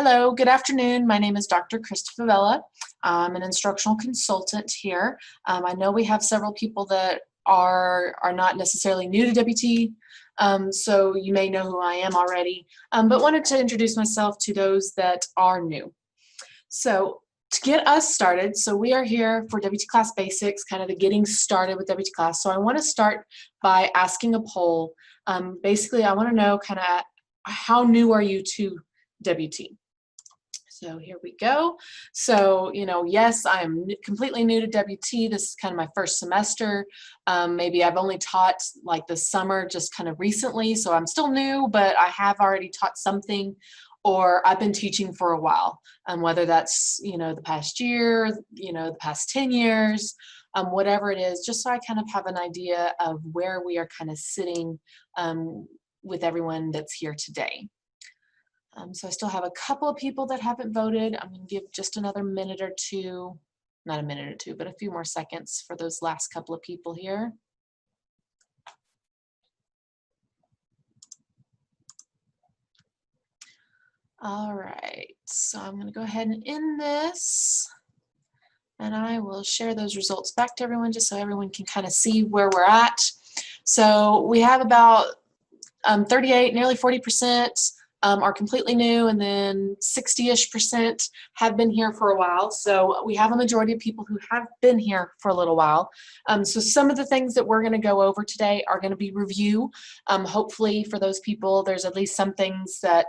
Hello, good afternoon. My name is Dr. Krista Favela. I'm an instructional consultant here. I know we have several people that are not necessarily new to WT, so you may know who I am already, but wanted to introduce myself to those that are new. So to get us started, so we are here for WT Class Basics, kind of the getting started with WT Class. So I want to start by asking a poll. Basically, I want to know kind of how new are you to WT? So here we go. So, yes, I am completely new to WT. This is kind of my first semester. Maybe I've only taught like this summer, just kind of recently. So I'm still new, but I have already taught something, or I've been teaching for a while. Whether that's, the past year, the past 10 years, whatever it is, just so I kind of have an idea of where we are kind of sitting with everyone that's here today. So I still have a couple of people that haven't voted. I'm going to give just another minute or two, not a minute or two, but a few more seconds for those last couple of people here. All right, so I'm going to go ahead and end this, and I will share those results back to everyone just so everyone can kind of see where we're at. So we have about 38, nearly 40%. Are completely new, and then 60-ish% have been here for a while. So we have a majority of people who have been here for a little while. So some of the things that we're going to go over today are going to be review. Hopefully for those people, there's at least some things that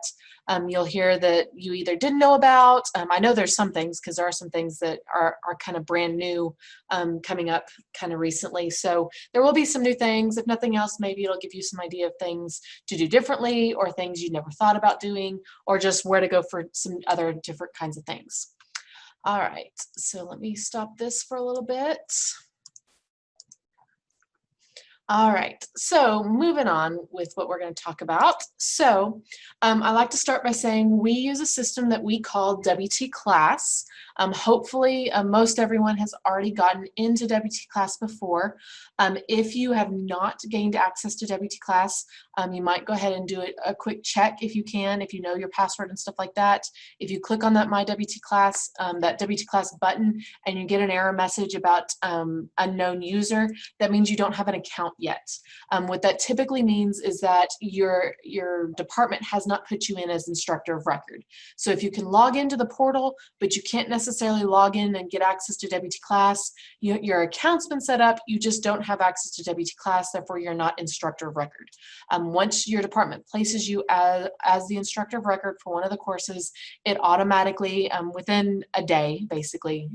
you'll hear that you either didn't know about. I know there's some things, because there are some things that are kind of brand new coming up kind of recently. So there will be some new things. If nothing else, maybe it'll give you some idea of things to do differently, or things you never thought about doing, or just where to go for some other different kinds of things. All right, so let me stop this for a little bit. All right, so moving on with what we're going to talk about. So I like to start by saying we use a system that we call WTClass. Hopefully most everyone has already gotten into WTClass before. If you have not gained access to WTClass, you might go ahead and do a quick check if you can, if you know your password and stuff like that. If you click on that My WTClass, that WTClass button, and you get an error message about unknown user, that means you don't have an account yet. What that typically means is that your department has not put you in as instructor of record. So if you can log into the portal, but you can't necessarily log in and get access to WTClass, your account's been set up, you just don't have access to WTClass, therefore you're not instructor of record. Once your department places you as the instructor of record for one of the courses, it automatically, within a day, basically,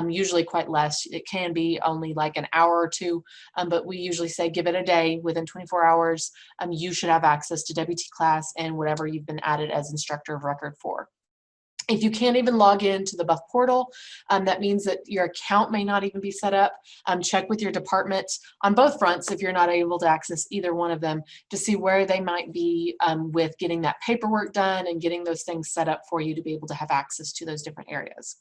usually quite less, it can be only like an hour or two, but we usually say give it a day. Within 24 hours, you should have access to WTClass and whatever you've been added as instructor of record for. If you can't even log into the Buff portal, that means that your account may not even be set up. Check with your department on both fronts if you're not able to access either one of them, to see where they might be with getting that paperwork done and getting those things set up for you to be able to have access to those different areas.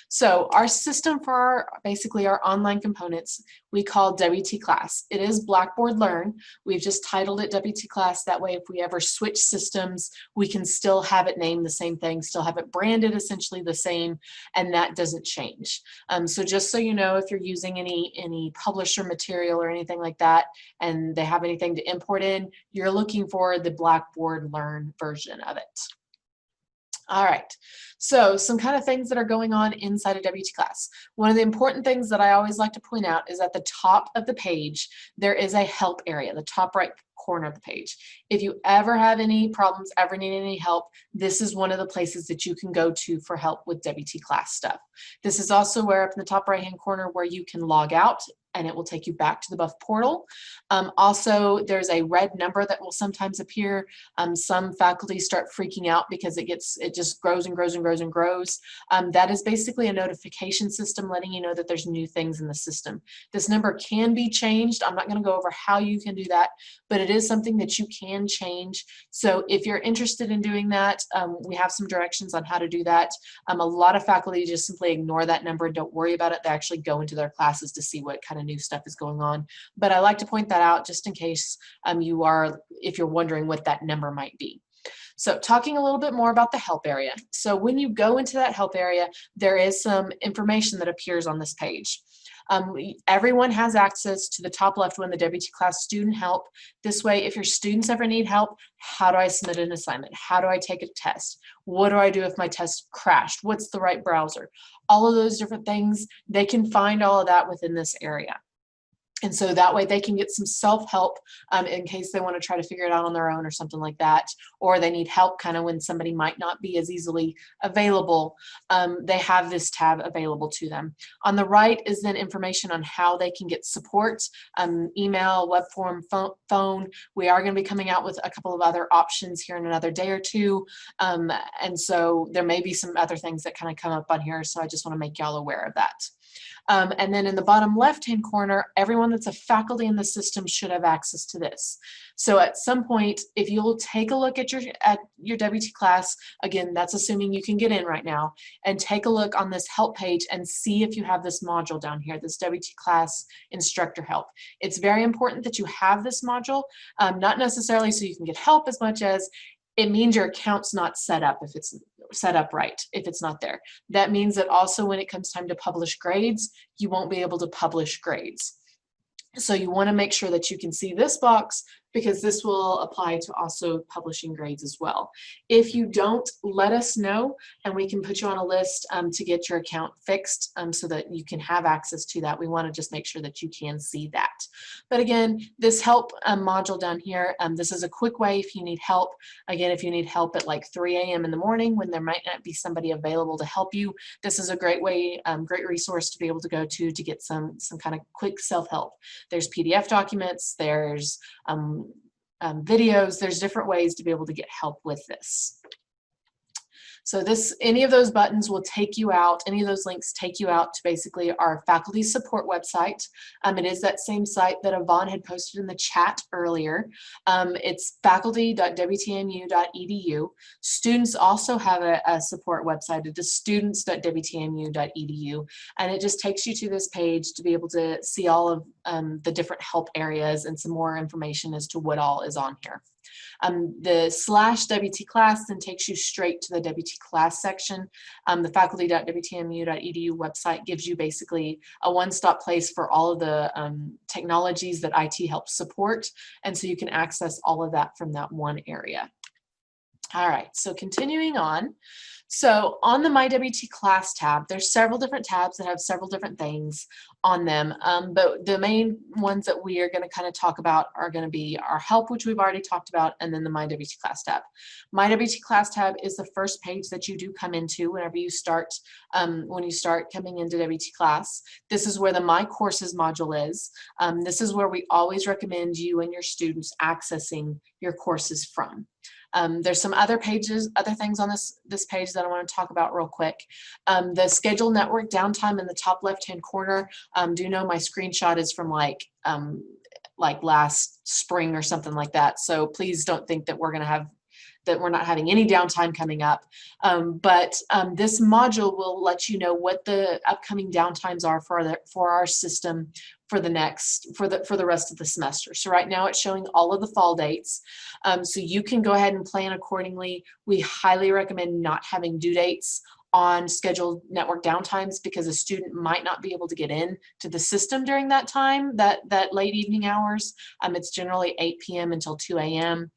So our system for basically our online components, we call WTClass. It is Blackboard Learn. We've just titled it WTClass. That way, if we ever switch systems, we can still have it named the same thing, still have it branded essentially the same, and that doesn't change. So just so you know, if you're using any publisher material or anything like that, and they have anything to import in, you're looking for the Blackboard Learn version of it. All right, so some kind of things that are going on inside of WTClass. One of the important things that I always like to point out is at the top of the page, there is a help area, the top right corner of the page. If you ever have any problems, ever need any help, this is one of the places that you can go to for help with WTClass stuff. This is also where up in the top right hand corner where you can log out, and it will take you back to the Buff portal. Also, there's a red number that will sometimes appear. Some faculty start freaking out because it just grows and grows and grows and grows. That is basically a notification system letting you know that there's new things in the system. This number can be changed. I'm not going to go over how you can do that, but it is something that you can change. So if you're interested in doing that, we have some directions on how to do that. A lot of faculty just simply ignore that number and don't worry about it. They actually go into their classes to see what kind of new stuff is going on. But I like to point that out just in case if you're wondering what that number might be. So talking a little bit more about the help area. So when you go into that help area, there is some information that appears on this page. Everyone has access to the top left one, the WTClass student help. This way, if your students ever need help, how do I submit an assignment? How do I take a test? What do I do if my test crashed? What's the right browser? All of those different things, they can find all of that within this area. And so that way they can get some self-help in case they want to try to figure it out on their own or something like that, or they need help kind of when somebody might not be as easily available. They have this tab available to them. On the right is then information on how they can get support, email, web form, phone. We are going to be coming out with a couple of other options here in another day or two. And so there may be some other things that kind of come up on here. So I just want to make y'all aware of that. And then in the bottom left-hand corner, everyone that's a faculty in the system should have access to this. So at some point, if you'll take a look at your WTClass, again, that's assuming you can get in right now, and take a look on this help page and see if you have this module down here, this WTClass instructor help. It's very important that you have this module, not necessarily so you can get help as much as it means your account's not set up if it's set up right, if it's not there. That means that also when it comes time to publish grades, you won't be able to publish grades. So you want to make sure that you can see this box because this will apply to also publishing grades as well. If you don't, let us know and we can put you on a list to get your account fixed so that you can have access to that. We want to just make sure that you can see that. But again, this help module down here, this is a quick way if you need help. Again, if you need help at like 3 a.m. in the morning when there might not be somebody available to help you, this is a great way, great resource to be able to go to get some kind of quick self-help. There's PDF documents, there's videos, there's different ways to be able to get help with this. So any of those buttons will take you out, any of those links take you out to basically our faculty support website. It is that same site that Yvonne had posted in the chat earlier. It's faculty.wtmu.edu. Students also have a support website. It is students.wtmu.edu. And it just takes you to this page to be able to see all of the different help areas and some more information as to what all is on here. The /WTClass then takes you straight to the WTClass section. The faculty.wtmu.edu website gives you basically a one-stop place for all of the technologies that IT helps support, and so you can access all of that from that one area. All right, so continuing on. So on the My WTClass tab, there's several different tabs that have several different things on them, but the main ones that we are going to kind of talk about are going to be our help, which we've already talked about, and then the My WTClass tab. My WTClass tab is the first page that you do come into whenever you start, when you start coming into WTClass. This is where the My Courses module is. This is where we always recommend you and your students accessing your courses from. There's some other pages, other things on this page that I want to talk about real quick. The schedule network downtime in the top left-hand corner. Do you know my screenshot is from like last spring or something like that. So please don't think that we're not having any downtime coming up. But this module will let you know what the upcoming downtimes are for our system for the rest of the semester. So right now it's showing all of the fall dates. So you can go ahead and plan accordingly. We highly recommend not having due dates on scheduled network downtimes because a student might not be able to get in to the system during that time, that late evening hours. It's generally 8 p.m. until 2 a.m.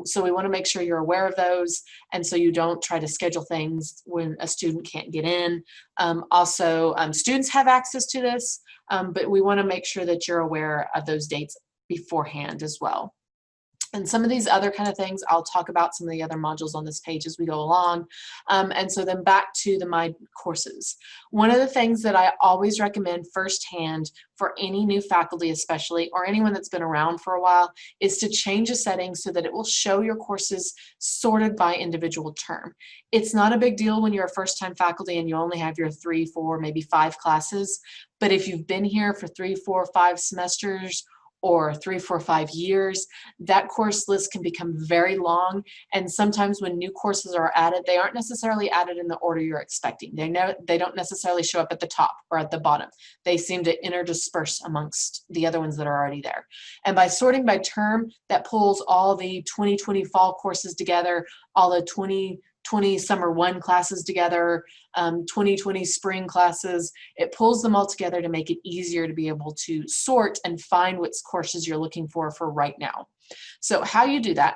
So we want to make sure you're aware of those, and so you don't try to schedule things when a student can't get in. Also, students have access to this, but we want to make sure that you're aware of those dates beforehand as well. And some of these other kind of things, I'll talk about some of the other modules on this page as we go along. And so then back to the My Courses. One of the things that I always recommend firsthand for any new faculty especially, or anyone that's been around for a while, is to change a setting so that it will show your courses sorted by individual term. It's not a big deal when you're a first-time faculty and you only have your 3, 4, maybe 5 classes, but if you've been here for 3, 4, 5 semesters, or 3, 4, 5 years, that course list can become very long. And sometimes when new courses are added, they aren't necessarily added in the order you're expecting. They don't necessarily show up at the top or at the bottom. They seem to interdisperse amongst the other ones that are already there. And by sorting by term, that pulls all the 2020 fall courses together, all the 2020 summer 1 classes together, 2020 spring classes. It pulls them all together to make it easier to be able to sort and find which courses you're looking for right now. So how you do that.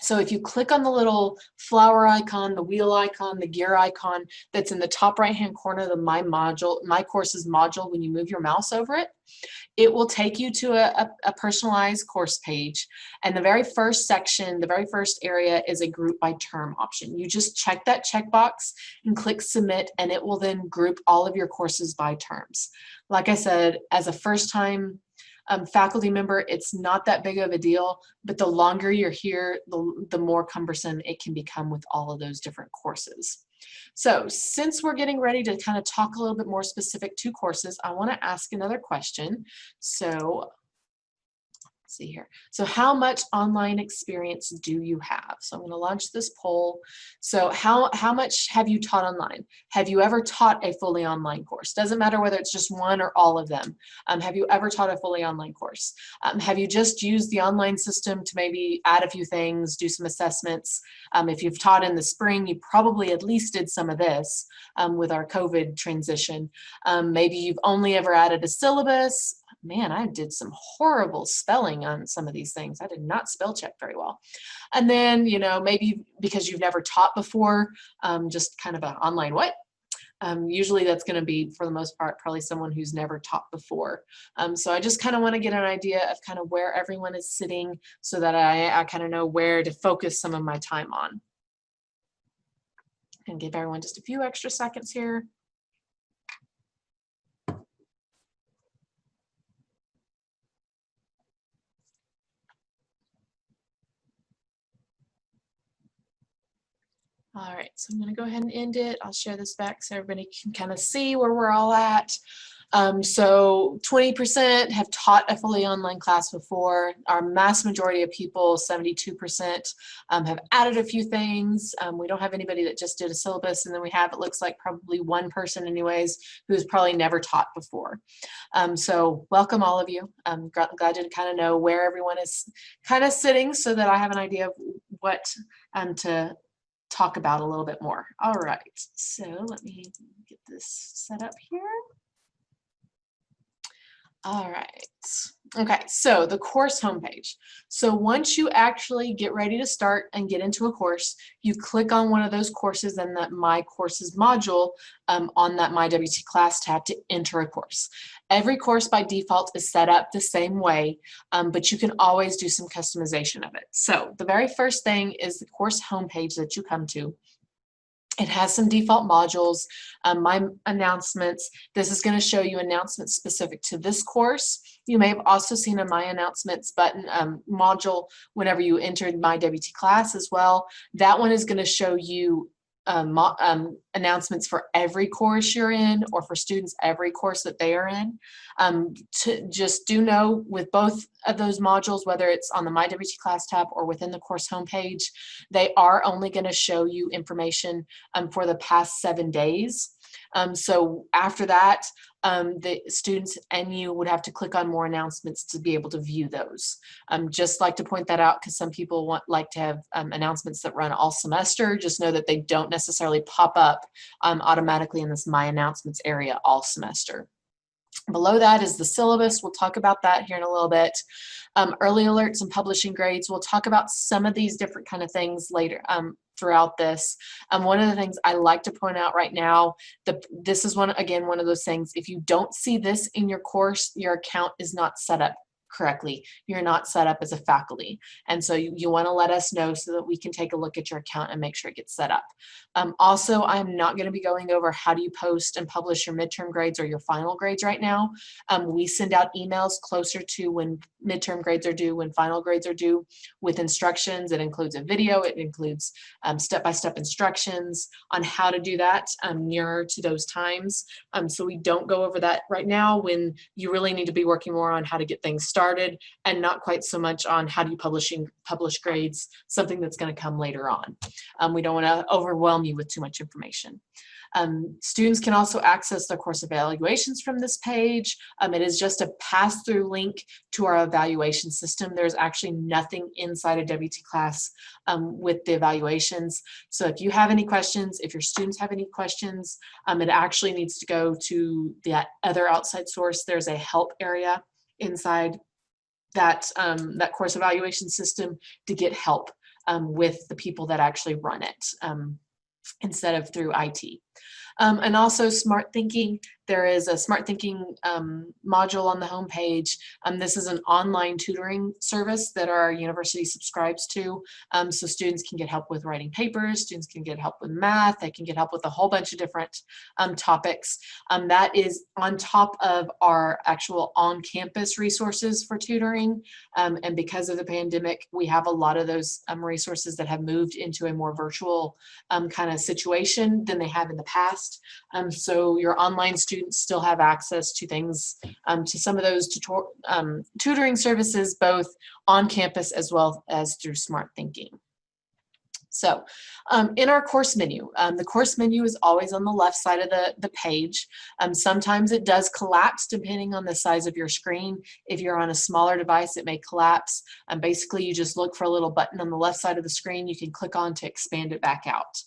So if you click on the little flower icon, the wheel icon, the gear icon that's in the top right-hand corner of the My Courses module, when you move your mouse over it, it will take you to a personalized course page. And the very first section, the very first area is a group by term option. You just check that checkbox and click submit, and it will then group all of your courses by terms. Like I said, as a first-time faculty member, it's not that big of a deal, but the longer you're here, the more cumbersome it can become with all of those different courses. So since we're getting ready to kind of talk a little bit more specific to courses, I want to ask another question. So let's see here. So how much online experience do you have? So I'm going to launch this poll. So how much have you taught online? Have you ever taught a fully online course? Doesn't matter whether it's just one or all of them. Have you ever taught a fully online course? Have you just used the online system to maybe add a few things, do some assessments? If you've taught in the spring, you probably at least did some of this with our COVID transition. Maybe you've only ever added a syllabus. Man, I did some horrible spelling on some of these things. I did not spell check very well. And then, you know, maybe because you've never taught before, just kind of an online what? Usually that's going to be, for the most part, probably someone who's never taught before. So I just kind of want to get an idea of kind of where everyone is sitting so that I kind of know where to focus some of my time on. And give everyone just a few extra seconds here. All right, so I'm going to go ahead and end it. I'll share this back so everybody can kind of see where we're all at. So 20% have taught a fully online class before. Our mass majority of people, 72%, have added a few things. We don't have anybody that just did a syllabus, and then we have, it looks like, probably one person anyways who has probably never taught before. So welcome all of you. I'm glad to kind of know where everyone is kind of sitting so that I have an idea of what to talk about a little bit more. All right, so let me get this set up here. All right, okay, so the course homepage. So once you actually get ready to start and get into a course, you click on one of those courses in that My Courses module on that My WTClass tab to enter a course. Every course by default is set up the same way, but you can always do some customization of it. So the very first thing is the course homepage that you come to. It has some default modules, my announcements. This is going to show you announcements specific to this course. You may have also seen a My Announcements button module whenever you entered My WTClass as well. That one is going to show you announcements for every course you're in, or for students every course that they are in. Just do know with both of those modules, whether it's on the My WTClass tab or within the course homepage, they are only going to show you information for the past 7 days. So after that, the students and you would have to click on more announcements to be able to view those. Just like to point that out because some people like to have announcements that run all semester. Just know that they don't necessarily pop up automatically in this My Announcements area all semester. Below that is the syllabus. We'll talk about that here in a little bit. Early alerts and publishing grades. We'll talk about some of these different kind of things later throughout this. One of the things I like to point out right now, this is one of those things, if you don't see this in your course, your account is not set up correctly. You're not set up as a faculty. And so you want to let us know so that we can take a look at your account and make sure it gets set up. Also, I'm not going to be going over how do you post and publish your midterm grades or your final grades right now. We send out emails closer to when midterm grades are due, when final grades are due, with instructions. It includes a video. It includes step-by-step instructions on how to do that nearer to those times. So we don't go over that right now when you really need to be working more on how to get things started started and not quite so much on how do you publish grades, something that's going to come later on. We don't want to overwhelm you with too much information. Students can also access their course evaluations from this page. It is just a pass-through link to our evaluation system. There's actually nothing inside of WTClass with the evaluations. So if you have any questions, if your students have any questions, it actually needs to go to the other outside source. There's a help area inside that, that course evaluation system to get help with the people that actually run it instead of through IT. And also Smart Thinking. There is a Smart Thinking module on the homepage. This is an online tutoring service that our university subscribes to. So students can get help with writing papers, students can get help with math, they can get help with a whole bunch of different topics. That is on top of our actual on-campus resources for tutoring. And because of the pandemic, we have a lot of those resources that have moved into a more virtual kind of situation than they have in the past. So your online students still have access to things, to some of those tutoring services, both on campus as well as through Smart Thinking. So in our course menu, the course menu is always on the left side of the page. Sometimes it does collapse depending on the size of your screen. If you're on a smaller device, it may collapse. Basically, you just look for a little button on the left side of the screen you can click on to expand it back out.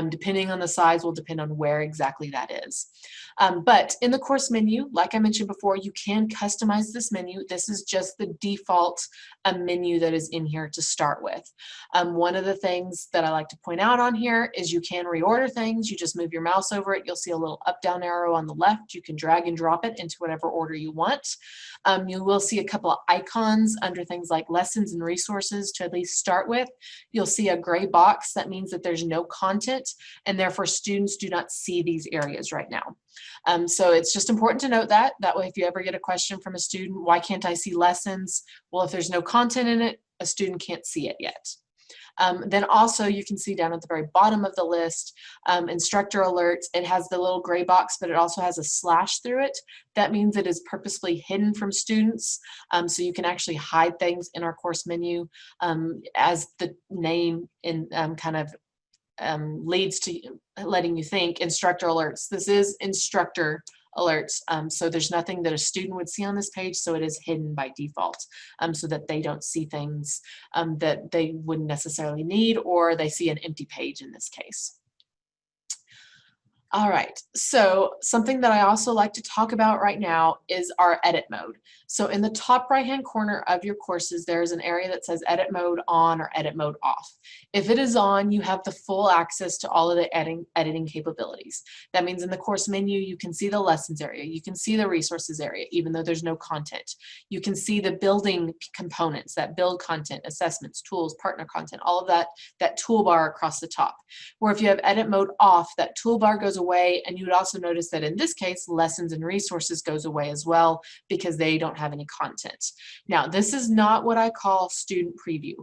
Depending on the size will depend on where exactly that is. But in the course menu, like I mentioned before, you can customize this menu. This is just the default menu that is in here to start with. One of the things that I like to point out on here is you can reorder things. You just move your mouse over it. You'll see a little up down arrow on the left. You can drag and drop it into whatever order you want. You will see a couple of icons under things like lessons and resources to at least start with. You'll see a gray box. That means that there's no content and therefore students do not see these areas right now. So it's just important to note that. That way if you ever get a question from a student, why can't I see lessons? Well, if there's no content in it, a student can't see it yet. Then also you can see down at the very bottom of the list, instructor alerts. It has the little gray box, but it also has a slash through it. That means it is purposefully hidden from students. So you can actually hide things in our course menu as the name in kind of leads to letting you think instructor alerts. This is instructor alerts. So there's nothing that a student would see on this page, so it is hidden by default so that they don't see things that they wouldn't necessarily need, or they see an empty page in this case. All right, so something that I also like to talk about right now is our edit mode. So in the top right-hand corner of your courses, there is an area that says edit mode on or edit mode off. If it is on, you have the full access to all of the editing capabilities. That means in the course menu, you can see the lessons area, you can see the resources area, even though there's no content. You can see the building components that build content, assessments, tools, partner content, all of that toolbar across the top. Where if you have edit mode off, that toolbar goes away, and you would also notice that in this case, lessons and resources goes away as well because they don't have any content. Now, this is not what I call student preview.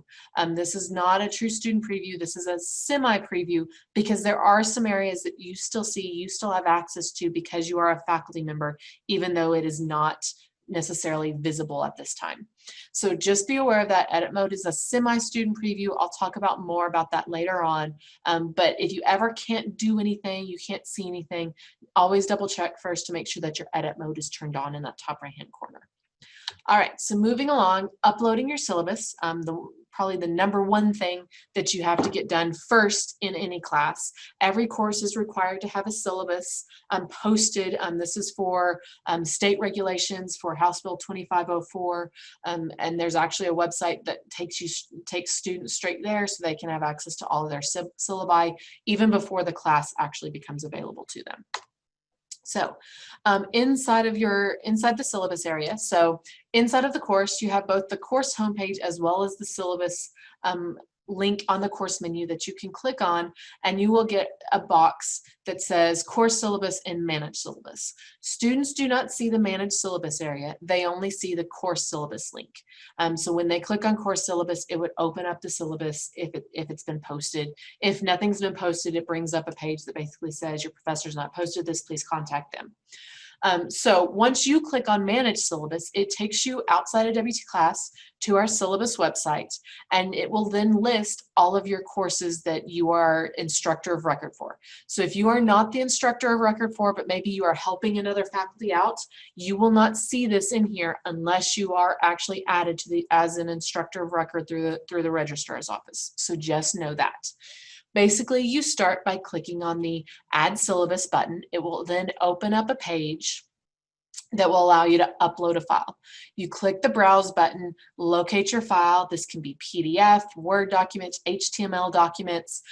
This is not a true student preview. This is a semi-preview because there are some areas that you still see, you still have access to because you are a faculty member, even though it is not necessarily visible at this time. So just be aware of that. Edit mode is a semi-student preview. I'll talk about more about that later on. But if you ever can't do anything, you can't see anything, always double check first to make sure that your edit mode is turned on in that top right-hand corner. All right, so moving along, uploading your syllabus, probably the number one thing that you have to get done first in any class. Every course is required to have a syllabus posted. This is for state regulations for House Bill 2504, and there's actually a website that takes students straight there so they can have access to all of their syllabi even before the class actually becomes available to them. So inside the syllabus area, so inside of the course, you have both the course homepage as well as the syllabus link on the course menu that you can click on, and you will get a box that says course syllabus and manage syllabus. Students do not see the manage syllabus area. They only see the course syllabus link. So when they click on course syllabus, it would open up the syllabus if it's been posted. If nothing's been posted, it brings up a page that basically says your professor's not posted this, please contact them. So once you click on Manage Syllabus, it takes you outside of WTClass to our syllabus website, and it will then list all of your courses that you are instructor of record for. So if you are not the instructor of record for, but maybe you are helping another faculty out, you will not see this in here unless you are actually added to as an instructor of record through the registrar's office. So just know that. Basically, you start by clicking on the Add Syllabus button. It will then open up a page that will allow you to upload a file. You click the Browse button, locate your file. This can be PDF, Word documents, HTML documents.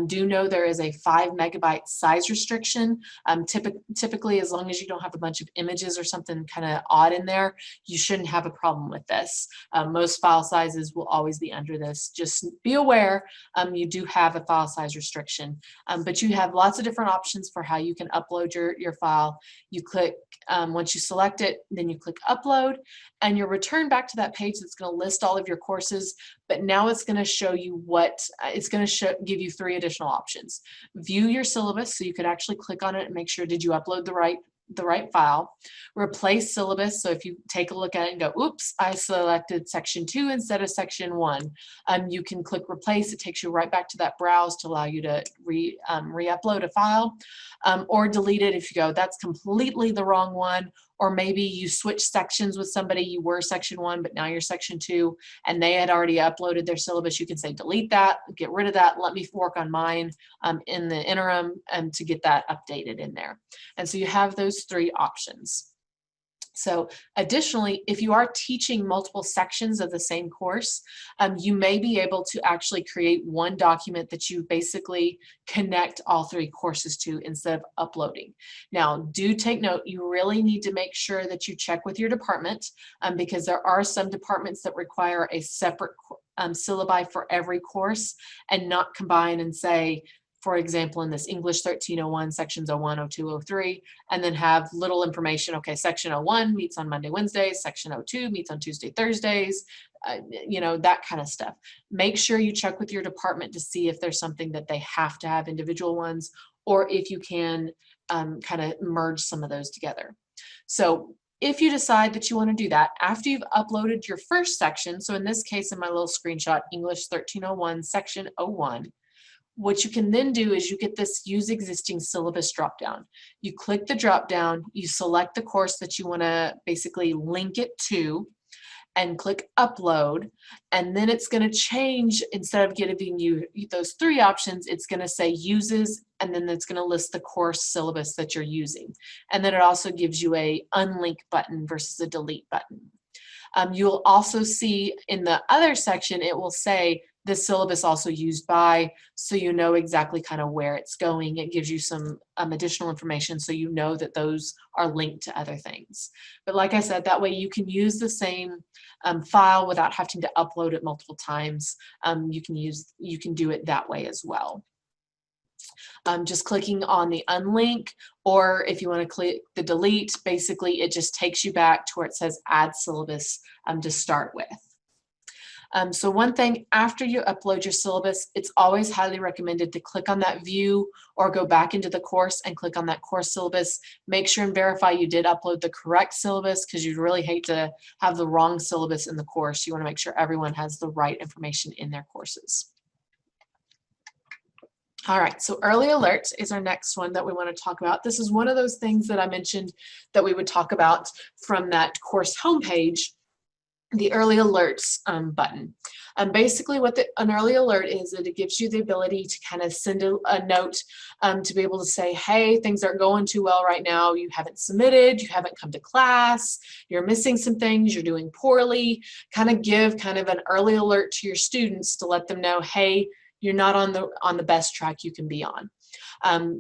Do know there is a 5 megabyte size restriction. Typically, as long as you don't have a bunch of images or something kind of odd in there, you shouldn't have a problem with this. Most file sizes will always be under this. Just be aware you do have a file size restriction, but you have lots of different options for how you can upload your file. You click, once you select it, then you click upload, and you'll return back to that page that's going to list all of your courses, but now it's going to show you what, it's going to give you 3 additional options. View your syllabus, so you could actually click on it and make sure, did you upload the right file. Replace syllabus, so if you take a look at it and go, oops, I selected section 2 instead of section 1, you can click replace. It takes you right back to that browse to allow you to re-upload a file, or delete it if you go, that's completely the wrong one, or maybe you switch sections with somebody, you were section 1, but now you're section 2, and they had already uploaded their syllabus. You can say, delete that, get rid of that, let me work on mine in the interim to get that updated in there. And so you have those 3 options. So additionally, if you are teaching multiple sections of the same course, you may be able to actually create one document that you basically connect all 3 courses to instead of uploading. Now, do take note, you really need to make sure that you check with your department, because there are some departments that require a separate syllabi for every course and not combine and say, for example, in this English 1301, sections 01, 02, 03, and then have little information. Okay, section 01 meets on Monday, Wednesdays, section 02 meets on Tuesday, Thursdays, you know, that kind of stuff. Make sure you check with your department to see if there's something that they have to have individual ones, or if you can kind of merge some of those together. So if you decide that you want to do that, after you've uploaded your first section, so in this case, in my little screenshot, English 1301, section 01, what you can then do is you get this use existing syllabus dropdown. You click the dropdown, you select the course that you want to basically link it to, and click upload, and then it's going to change. Instead of giving you those 3 options, it's going to say uses, and then it's going to list the course syllabus that you're using. And then it also gives you a unlink button versus a delete button. You'll also see in the other section, it will say the syllabus also used by, so you know exactly kind of where it's going. It gives you some additional information so you know that those are linked to other things. But like I said, that way you can use the same file without having to upload it multiple times. You can do it that way as well. Just clicking on the unlink, or if you want to click the delete, basically it just takes you back to where it says add syllabus to start with. So one thing, after you upload your syllabus, it's always highly recommended to click on that view or go back into the course and click on that course syllabus. Make sure and verify you did upload the correct syllabus, because you'd really hate to have the wrong syllabus in the course. You want to make sure everyone has the right information in their courses. All right, so early alerts is our next one that we want to talk about. This is one of those things that I mentioned that we would talk about from that course homepage, the early alerts button. Basically what an early alert is, that it gives you the ability to kind of send a note to be able to say, hey, things aren't going too well right now. You haven't submitted, you haven't come to class, you're missing some things, you're doing poorly. Kind of give kind of an early alert to your students to let them know, hey, you're not on the best track you can be on.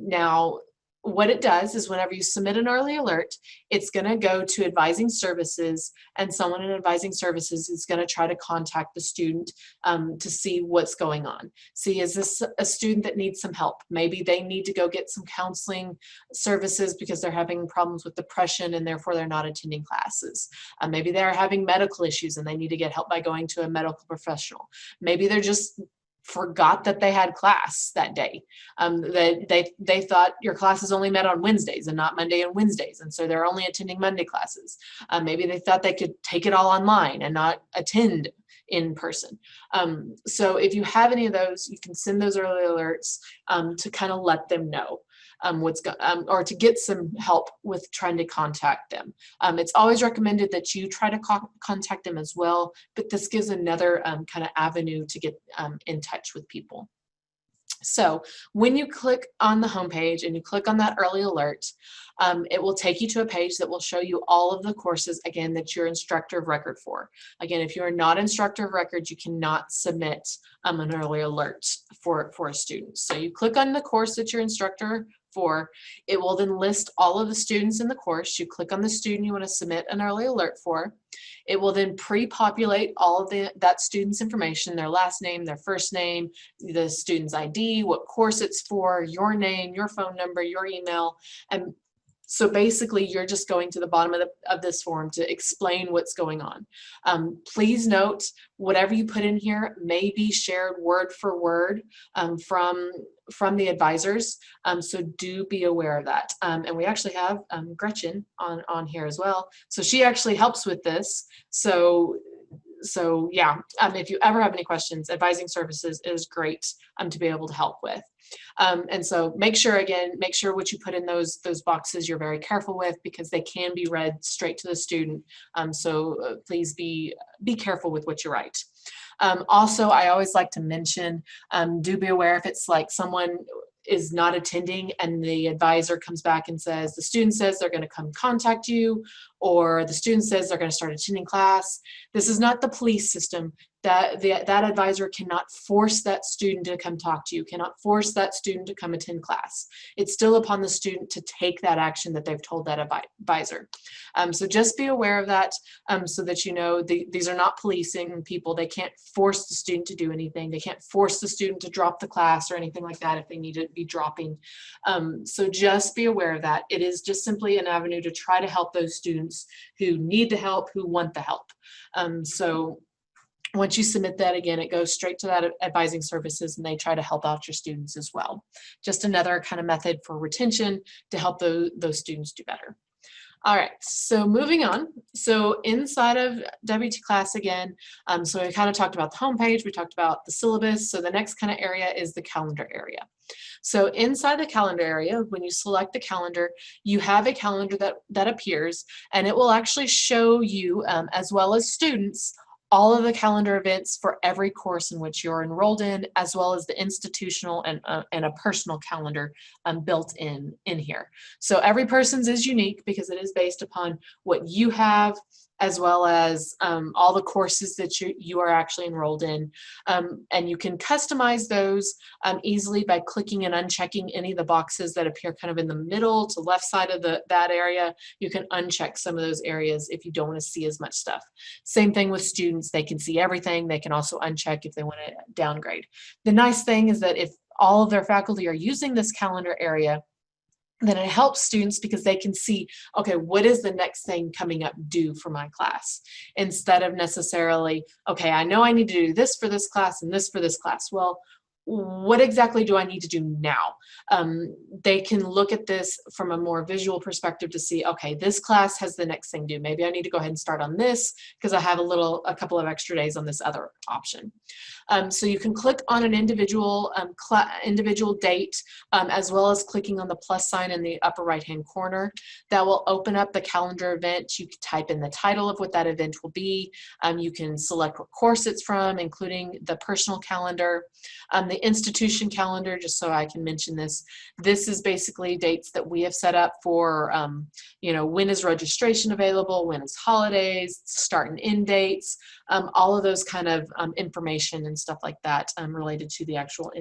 Now, what it does is whenever you submit an early alert, it's going to go to advising services, and someone in advising services is going to try to contact the student to see what's going on. See, is this a student that needs some help? Maybe they need to go get some counseling services because they're having problems with depression and therefore they're not attending classes. Maybe they're having medical issues and they need to get help by going to a medical professional. Maybe they're just forgot that they had class that day. They thought your classes only met on Wednesdays and not Monday and Wednesdays, and so they're only attending Monday classes. Maybe they thought they could take it all online and not attend in person. So if you have any of those, you can send those early alerts to kind of let them know or to get some help with trying to contact them. It's always recommended that you try to contact them as well, but this gives another kind of avenue to get in touch with people. So when you click on the homepage and you click on that early alert, it will take you to a page that will show you all of the courses, again, that you're instructor of record for. Again, if you are not instructor of record, you cannot submit an early alert for a student. So you click on the course that you're instructor for. It will then list all of the students in the course. You click on the student you want to submit an early alert for. It will then pre-populate all of that student's information, their last name, their first name, the student's ID, what course it's for, your name, your phone number, your email. And so basically, you're just going to the bottom of this form to explain what's going on. Please note, whatever you put in here may be shared word for word from the advisors, so do be aware of that. And we actually have Gretchen on here as well. So she actually helps with this. So yeah, if you ever have any questions, advising services is great to be able to help with. And so make sure what you put in those boxes you're very careful with, because they can be read straight to the student. So please be careful with what you write. Also, I always like to mention, do be aware if it's like someone is not attending and the advisor comes back and says, the student says they're going to come contact you, or the student says they're going to start attending class. This is not the police system. That advisor cannot force that student to come talk to you, cannot force that student to come attend class. It's still upon the student to take that action that they've told that advisor. So just be aware of that, so that you know these are not policing people. They can't force the student to do anything. They can't force the student to drop the class or anything like that if they need to be dropping. So just be aware of that. It is just simply an avenue to try to help those students who need the help, who want the help. So once you submit that, again, it goes straight to that advising services, and they try to help out your students as well. Just another kind of method for retention to help those students do better. All right, so moving on. So inside of WTClass again, so we kind of talked about the homepage, we talked about the syllabus. So the next kind of area is the calendar area. So inside the calendar area, when you select the calendar, you have a calendar that appears, and it will actually show you, as well as students, all of the calendar events for every course in which you're enrolled in, as well as the institutional and a personal calendar built in here. So every person's is unique because it is based upon what you have, as well as all the courses that you are actually enrolled in. And you can customize those easily by clicking and unchecking any of the boxes that appear kind of in the middle to left side of that area. You can uncheck some of those areas if you don't want to see as much stuff. Same thing with students. They can see everything. They can also uncheck if they want to downgrade. The nice thing is that if all of their faculty are using this calendar area, then it helps students because they can see, okay, what is the next thing coming up due for my class? Instead of necessarily, okay, I know I need to do this for this class and this for this class. Well, what exactly do I need to do now? They can look at this from a more visual perspective to see, okay, this class has the next thing due. Maybe I need to go ahead and start on this because I have a couple of extra days on this other option. So you can click on an individual date, as well as clicking on the plus sign in the upper right-hand corner. That will open up the calendar event. You can type in the title of what that event will be. You can select what course it's from, including the personal calendar. The institution calendar, just so I can mention this, this is basically dates that we have set up for, when is registration available, when is holidays, start and end dates, all of those kind of information and stuff like that related to the actual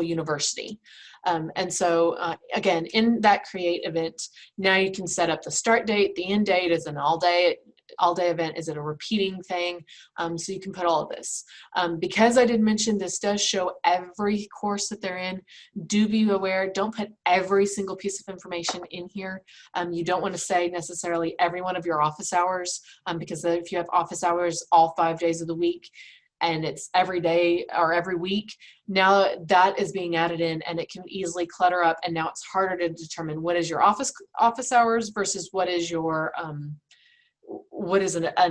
university. And so again, in that create event, now you can set up the start date, the end date is an all-day event, is it a repeating thing? So you can put all of this. Because I did mention this does show every course that they're in, do be aware, don't put every single piece of information in here. You don't want to say necessarily every one of your office hours, because if you have office hours all 5 days of the week, and it's every day or every week, now that is being added in, and it can easily clutter up, and now it's harder to determine what is your office hours versus what is your an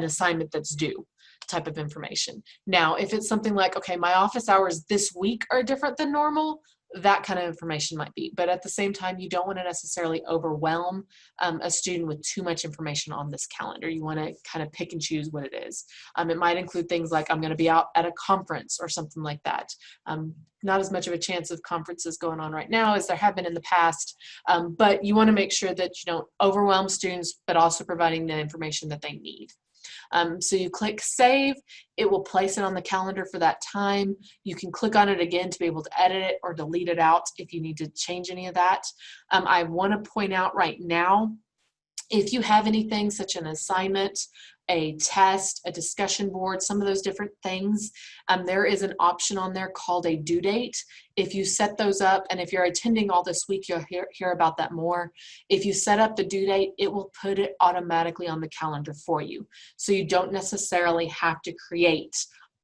assignment that's due type of information. Now, if it's something like, okay, my office hours this week are different than normal, that kind of information might be. But at the same time, you don't want to necessarily overwhelm a student with too much information on this calendar. You want to kind of pick and choose what it is. It might include things like, I'm going to be out at a conference or something like that. Not as much of a chance of conferences going on right now as there have been in the past, but you want to make sure that you don't overwhelm students, but also providing the information that they need. So you click save, it will place it on the calendar for that time. You can click on it again to be able to edit it or delete it out if you need to change any of that. I want to point out right now, if you have anything such an assignment, a test, a discussion board, some of those different things, there is an option on there called a due date. If you set those up, and if you're attending all this week, you'll hear about that more. If you set up the due date, it will put it automatically on the calendar for you. So you don't necessarily have to create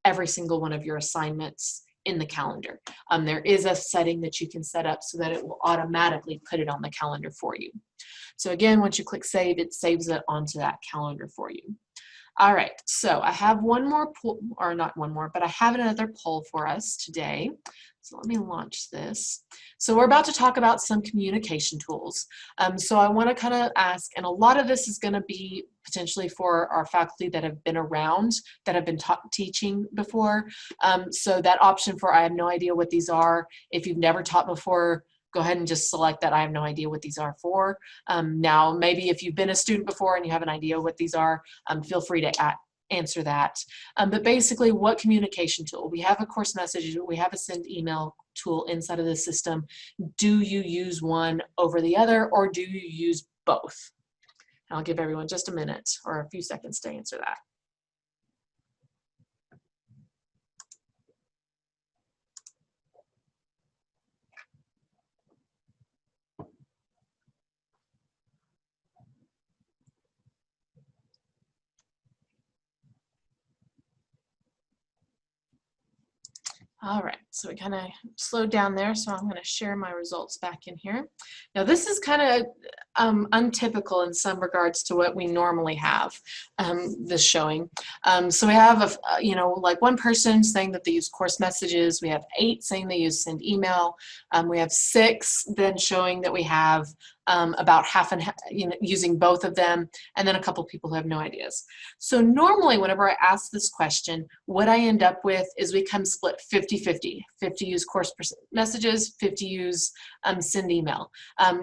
every single one of your assignments in the calendar. There is a setting that you can set up so that it will automatically put it on the calendar for you. So again, once you click save, it saves it onto that calendar for you. All right, so I have one more poll, or not one more, but I have another poll for us today. So let me launch this. So we're about to talk about some communication tools. So I want to kind of ask, and a lot of this is going to be potentially for our faculty that have been around, that have been teaching before. So that option for I have no idea what these are, if you've never taught before, go ahead and just select that I have no idea what these are for. Now, maybe if you've been a student before and you have an idea what these are, feel free to answer that. But basically, what communication tool? We have a course message, we have a send email tool inside of the system. Do you use one over the other, or do you use both? And I'll give everyone just a minute or a few seconds to answer that. All right, so we kind of slowed down there, so I'm going to share my results back in here. Now this is kind of untypical in some regards to what we normally have, this showing. So we have, like one person saying that they use course messages, we have 8 saying they use send email, we have 6 then showing that we have about half and half, using both of them, and then a couple people who have no ideas. So normally whenever I ask this question, what I end up with is we come split 50-50. 50 use course messages, 50 use send email.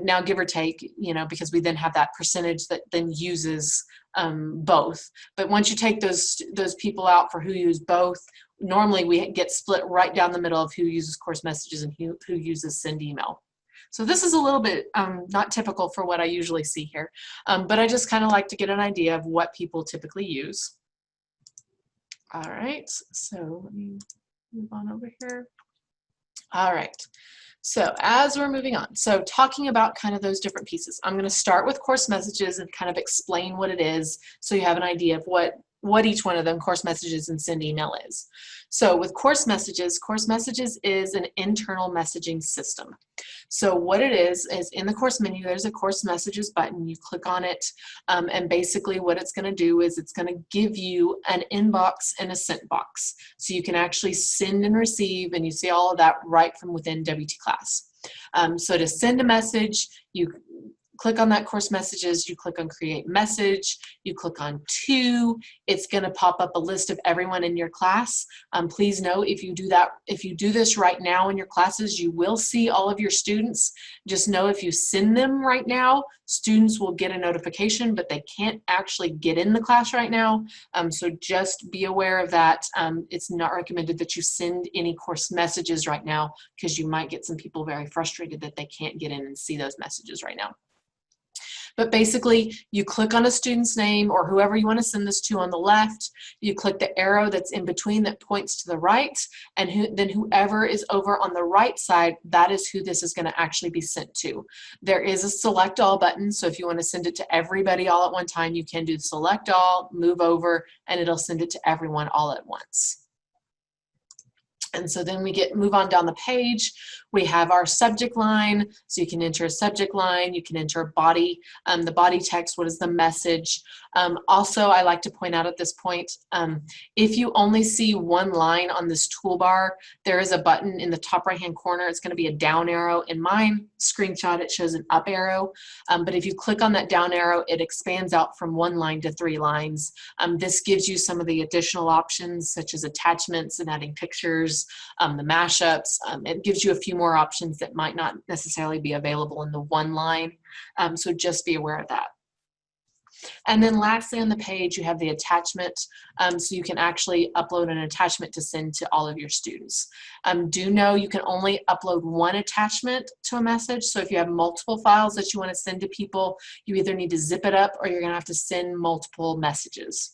Now give or take, because we then have that percentage that then uses both. But once you take those people out for who use both, normally we get split right down the middle of who uses course messages and who uses send email. So this is a little bit not typical for what I usually see here, but I just kind of like to get an idea of what people typically use. All right, so let me move on over here. All right, so as we're moving on, so talking about kind of those different pieces, I'm going to start with course messages and kind of explain what it is so you have an idea of what each one of them, course messages and send email, is. So with course messages is an internal messaging system. So what it is in the course menu, there's a course messages button. You click on it, and basically what it's going to do is it's going to give you an inbox and a sent box. So you can actually send and receive, and you see all of that right from within WTClass. So to send a message, you click on that course messages, you click on create message, you click on to, it's going to pop up a list of everyone in your class. Please note, if you do this right now in your classes, you will see all of your students. Just know if you send them right now, students will get a notification, but they can't actually get in the class right now. So just be aware of that. It's not recommended that you send any course messages right now, because you might get some people very frustrated that they can't get in and see those messages right now. But basically, you click on a student's name or whoever you want to send this to on the left, you click the arrow that's in between that points to the right, and then whoever is over on the right side, that is who this is going to actually be sent to. There is a select all button, so if you want to send it to everybody all at one time, you can do select all, move over, and it'll send it to everyone all at once. And so then we move on down the page. We have our subject line. So you can enter a subject line. You can enter a body, the body text. What is the message? Also, I like to point out at this point, if you only see one line on this toolbar, there is a button in the top right-hand corner. It's going to be a down arrow. In mine screenshot, it shows an up arrow. But if you click on that down arrow, it expands out from 1 line to 3 lines. This gives you some of the additional options, such as attachments and adding pictures, the mashups. It gives you a few more options that might not necessarily be available in the 1 line. So just be aware of that. And then lastly on the page, you have the attachment. So you can actually upload an attachment to send to all of your students. Do know you can only upload 1 attachment to a message. So if you have multiple files that you want to send to people, you either need to zip it up or you're going to have to send multiple messages.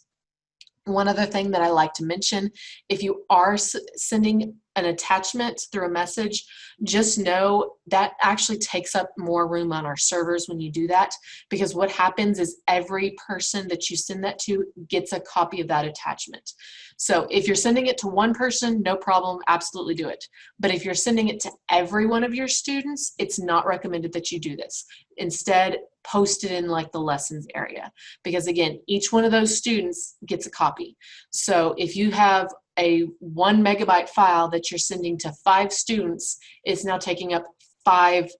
One other thing that I like to mention, if you are sending an attachment through a message, just know that actually takes up more room on our servers when you do that, because what happens is every person that you send that to gets a copy of that attachment. So if you're sending it to one person, no problem, absolutely do it. But if you're sending it to every one of your students, it's not recommended that you do this. Instead, post it in like the lessons area, because again, each one of those students gets a copy. So if you have a 1 megabyte file that you're sending to 5 students, it's now taking up 5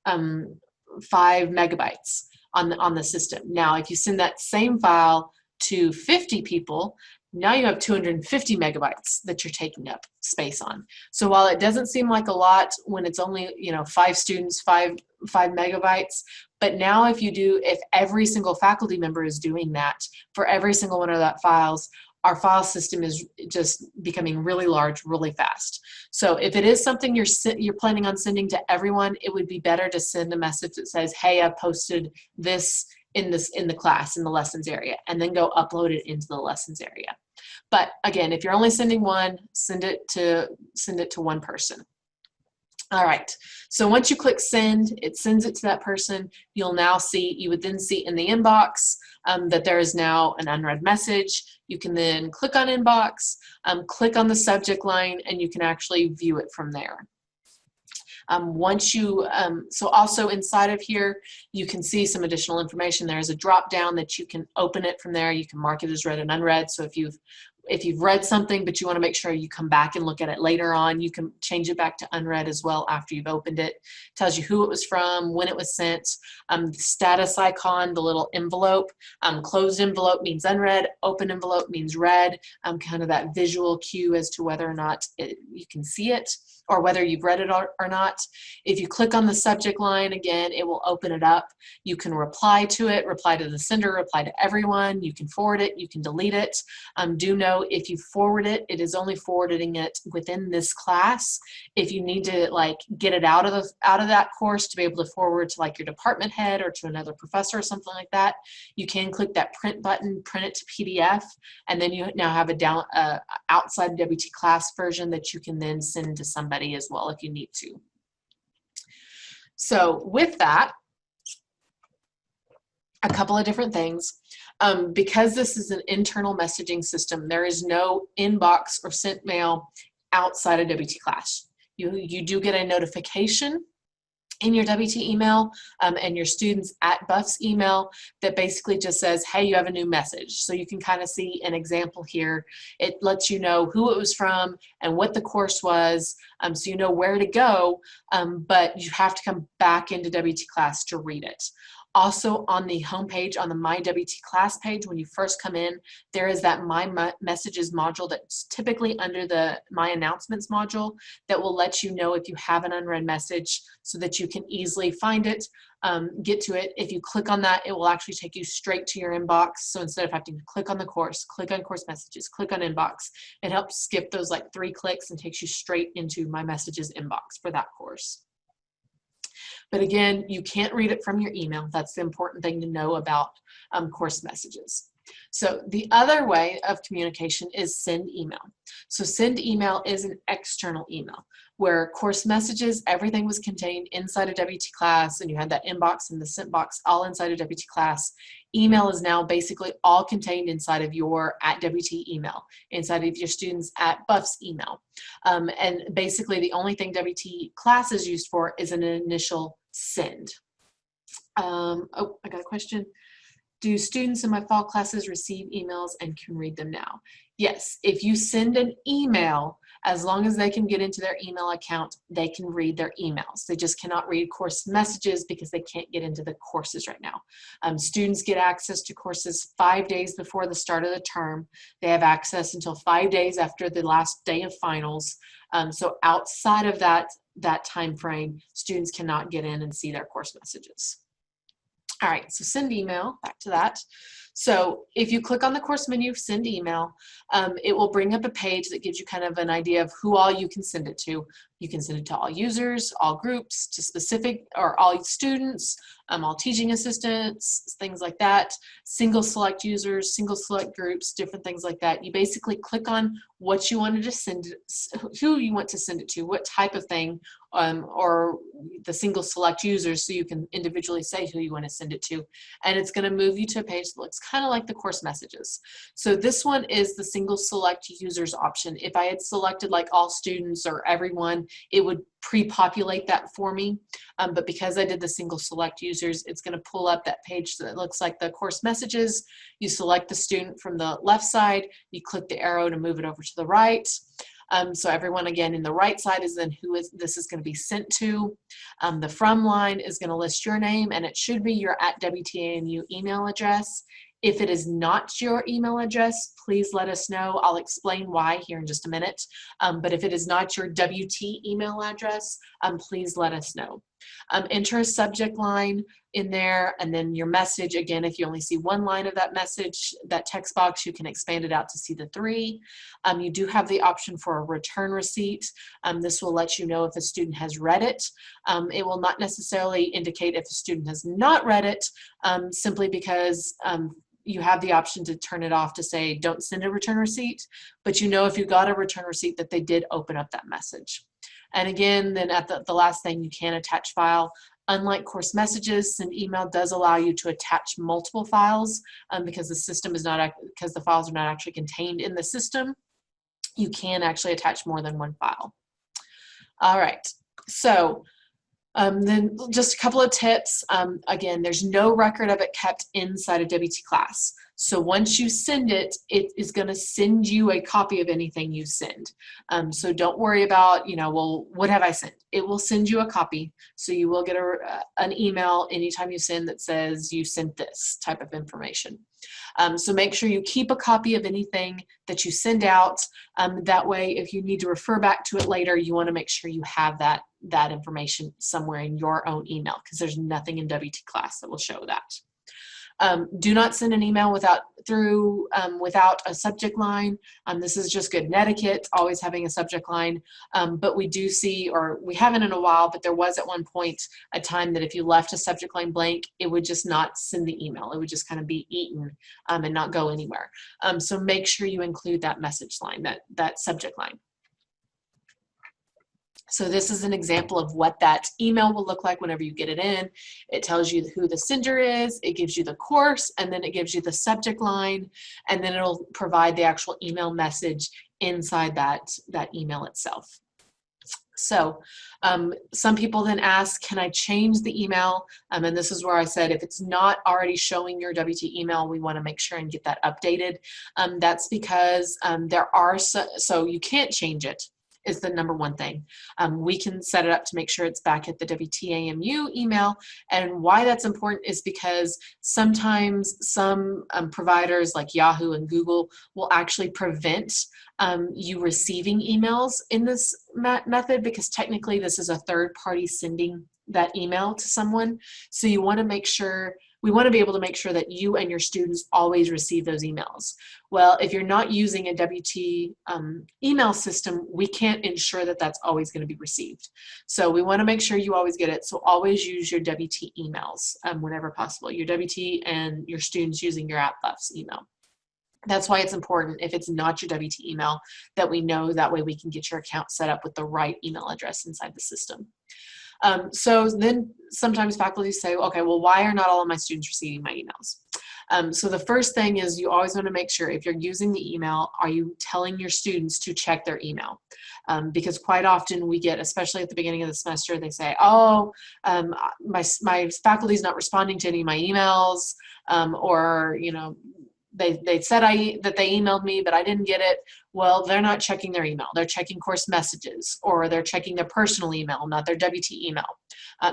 megabytes on the system. Now, if you send that same file to 50 people, now you have 250 megabytes that you're taking up space on. So while it doesn't seem like a lot when it's only, 5 students, 5 megabytes, but now if every single faculty member is doing that for every single one of that files, our file system is just becoming really large, really fast. So if it is something you're planning on sending to everyone, it would be better to send a message that says, hey, I posted this in the class, in the lessons area, and then go upload it into the lessons area. But again, if you're only sending one, send it to one person. All right, so once you click send, it sends it to that person. You would then see in the inbox that there is now an unread message. You can then click on inbox, click on the subject line, and you can actually view it from there. So also inside of here, you can see some additional information. There's a drop down that you can open it from there. You can mark it as read and unread. So if you've read something but you want to make sure you come back and look at it later on, you can change it back to unread as well after you've opened it. It tells you who it was from, when it was sent, the status icon, the little envelope. Closed envelope means unread, open envelope means read, kind of that visual cue as to whether or not you can see it or whether you've read it or not. If you click on the subject line, again, it will open it up. You can reply to it, reply to the sender, reply to everyone. You can forward it, you can delete it. Do know if you forward it, it is only forwarding it within this class. If you need to get it out of that course to be able to forward to your department head or to another professor or something like that, you can click that print button, print it to PDF, and then you now have a outside WTClass version that you can then send to somebody as well if you need to. So with that, a couple of different things. Because this is an internal messaging system, there is no inbox or sent mail outside of WTClass. You do get a notification in your WT email and your students at Buff's email that basically just says, hey, you have a new message. So you can kind of see an example here. It lets you know who it was from and what the course was, so you know where to go, but you have to come back into WTClass to read it. Also on the homepage, on the My WTClass page, when you first come in, there is that My Messages module that's typically under the My Announcements module that will let you know if you have an unread message so that you can easily find it, get to it. If you click on that, it will actually take you straight to your inbox. So instead of having to click on the course, click on course messages, click on inbox, it helps skip those 3 clicks and takes you straight into My Messages inbox for that course. But again, you can't read it from your email. That's the important thing to know about course messages. So the other way of communication is send email. So send email is an external email. where course messages, everything was contained inside of WTClass, and you had that inbox and the sent box all inside of WTClass. Email is now basically all contained inside of your @WT email, inside of your students @Buffs email. And basically the only thing WTClass is used for is an initial send. Oh, I got a question. Do students in my fall classes receive emails and can read them now? Yes, if you send an email, as long as they can get into their email account, they can read their emails. They just cannot read course messages because they can't get into the courses right now. Students get access to courses 5 days before the start of the term. They have access until 5 days after the last day of finals. So outside of that time frame, students cannot get in and see their course messages. All right, so send email, back to that. So if you click on the course menu, send email, it will bring up a page that gives you kind of an idea of who all you can send it to. You can send it to all users, all groups, to specific, or all students, all teaching assistants, things like that, single select users, single select groups, different things like that. You basically click on what you wanted to send, who you want to send it to, what type of thing, or the single select users, so you can individually say who you want to send it to. And it's going to move you to a page that looks kind of like the course messages. So this one is the single select users option. If I had selected like all students or everyone, it would pre-populate that for me. But because I did the single select users, it's going to pull up that page that looks like the course messages. You select the student from the left side, you click the arrow to move it over to the right. So everyone again in the right side is then who this is going to be sent to. The from line is going to list your name, and it should be your @WTAMU email address. If it is not your email address, please let us know. I'll explain why here in just a minute. But if it is not your WT email address, please let us know. Enter a subject line in there, and then your message. Again, if you only see one line of that message, that text box, you can expand it out to see the 3. You do have the option for a return receipt. This will let you know if a student has read it. It will not necessarily indicate if a student has not read it, simply because you have the option to turn it off to say don't send a return receipt, but you know if you got a return receipt that they did open up that message. And again, then at the last thing, you can attach file. Unlike course messages, send email does allow you to attach multiple files because the system is not, because the files are not actually contained in the system. You can actually attach more than one file. All right, so then just a couple of tips. Again, there's no record of it kept inside of WTClass. So once you send it, it is going to send you a copy of anything you send. So don't worry about, well, what have I sent? It will send you a copy. So you will get an email anytime you send that says you sent this type of information. So make sure you keep a copy of anything that you send out. That way, if you need to refer back to it later, you want to make sure you have that information somewhere in your own email, because there's nothing in WTClass that will show that. Do not send an email without a subject line. This is just good etiquette, always having a subject line. But we do see, or we haven't in a while, but there was at one point a time that if you left a subject line blank, it would just not send the email. It would just kind of be eaten and not go anywhere. So make sure you include that message line, that subject line. So this is an example of what that email will look like whenever you get it in. It tells you who the sender is, it gives you the course, and then it gives you the subject line, and then it'll provide the actual email message inside that email itself. So some people then ask, can I change the email? And this is where I said, if it's not already showing your WT email, we want to make sure and get that updated. That's because there are, so you can't change it. Is the number one thing. We can set it up to make sure it's back at the WTAMU email. And why that's important is because sometimes some providers like Yahoo and Google will actually prevent you receiving emails in this method, because technically this is a third party sending that email to someone. So you want to make sure, we want to be able to make sure that you and your students always receive those emails. Well, if you're not using a WT email system, we can't ensure that that's always going to be received. So we want to make sure you always get it. So always use your WT emails whenever possible, your WT and your students using your @Buffs email. That's why it's important, if it's not your WT email, that we know. That way we can get your account set up with the right email address inside the system. So then sometimes faculty say, okay, well, why are not all of my students receiving my emails? So the first thing is, you always want to make sure, if you're using the email, are you telling your students to check their email? Because quite often we get, especially at the beginning of the semester, they say, oh, my faculty's not responding to any of my emails, or, you know, they said that they emailed me, but I didn't get it. Well, they're not checking their email. They're checking course messages, or they're checking their personal email, not their WT email.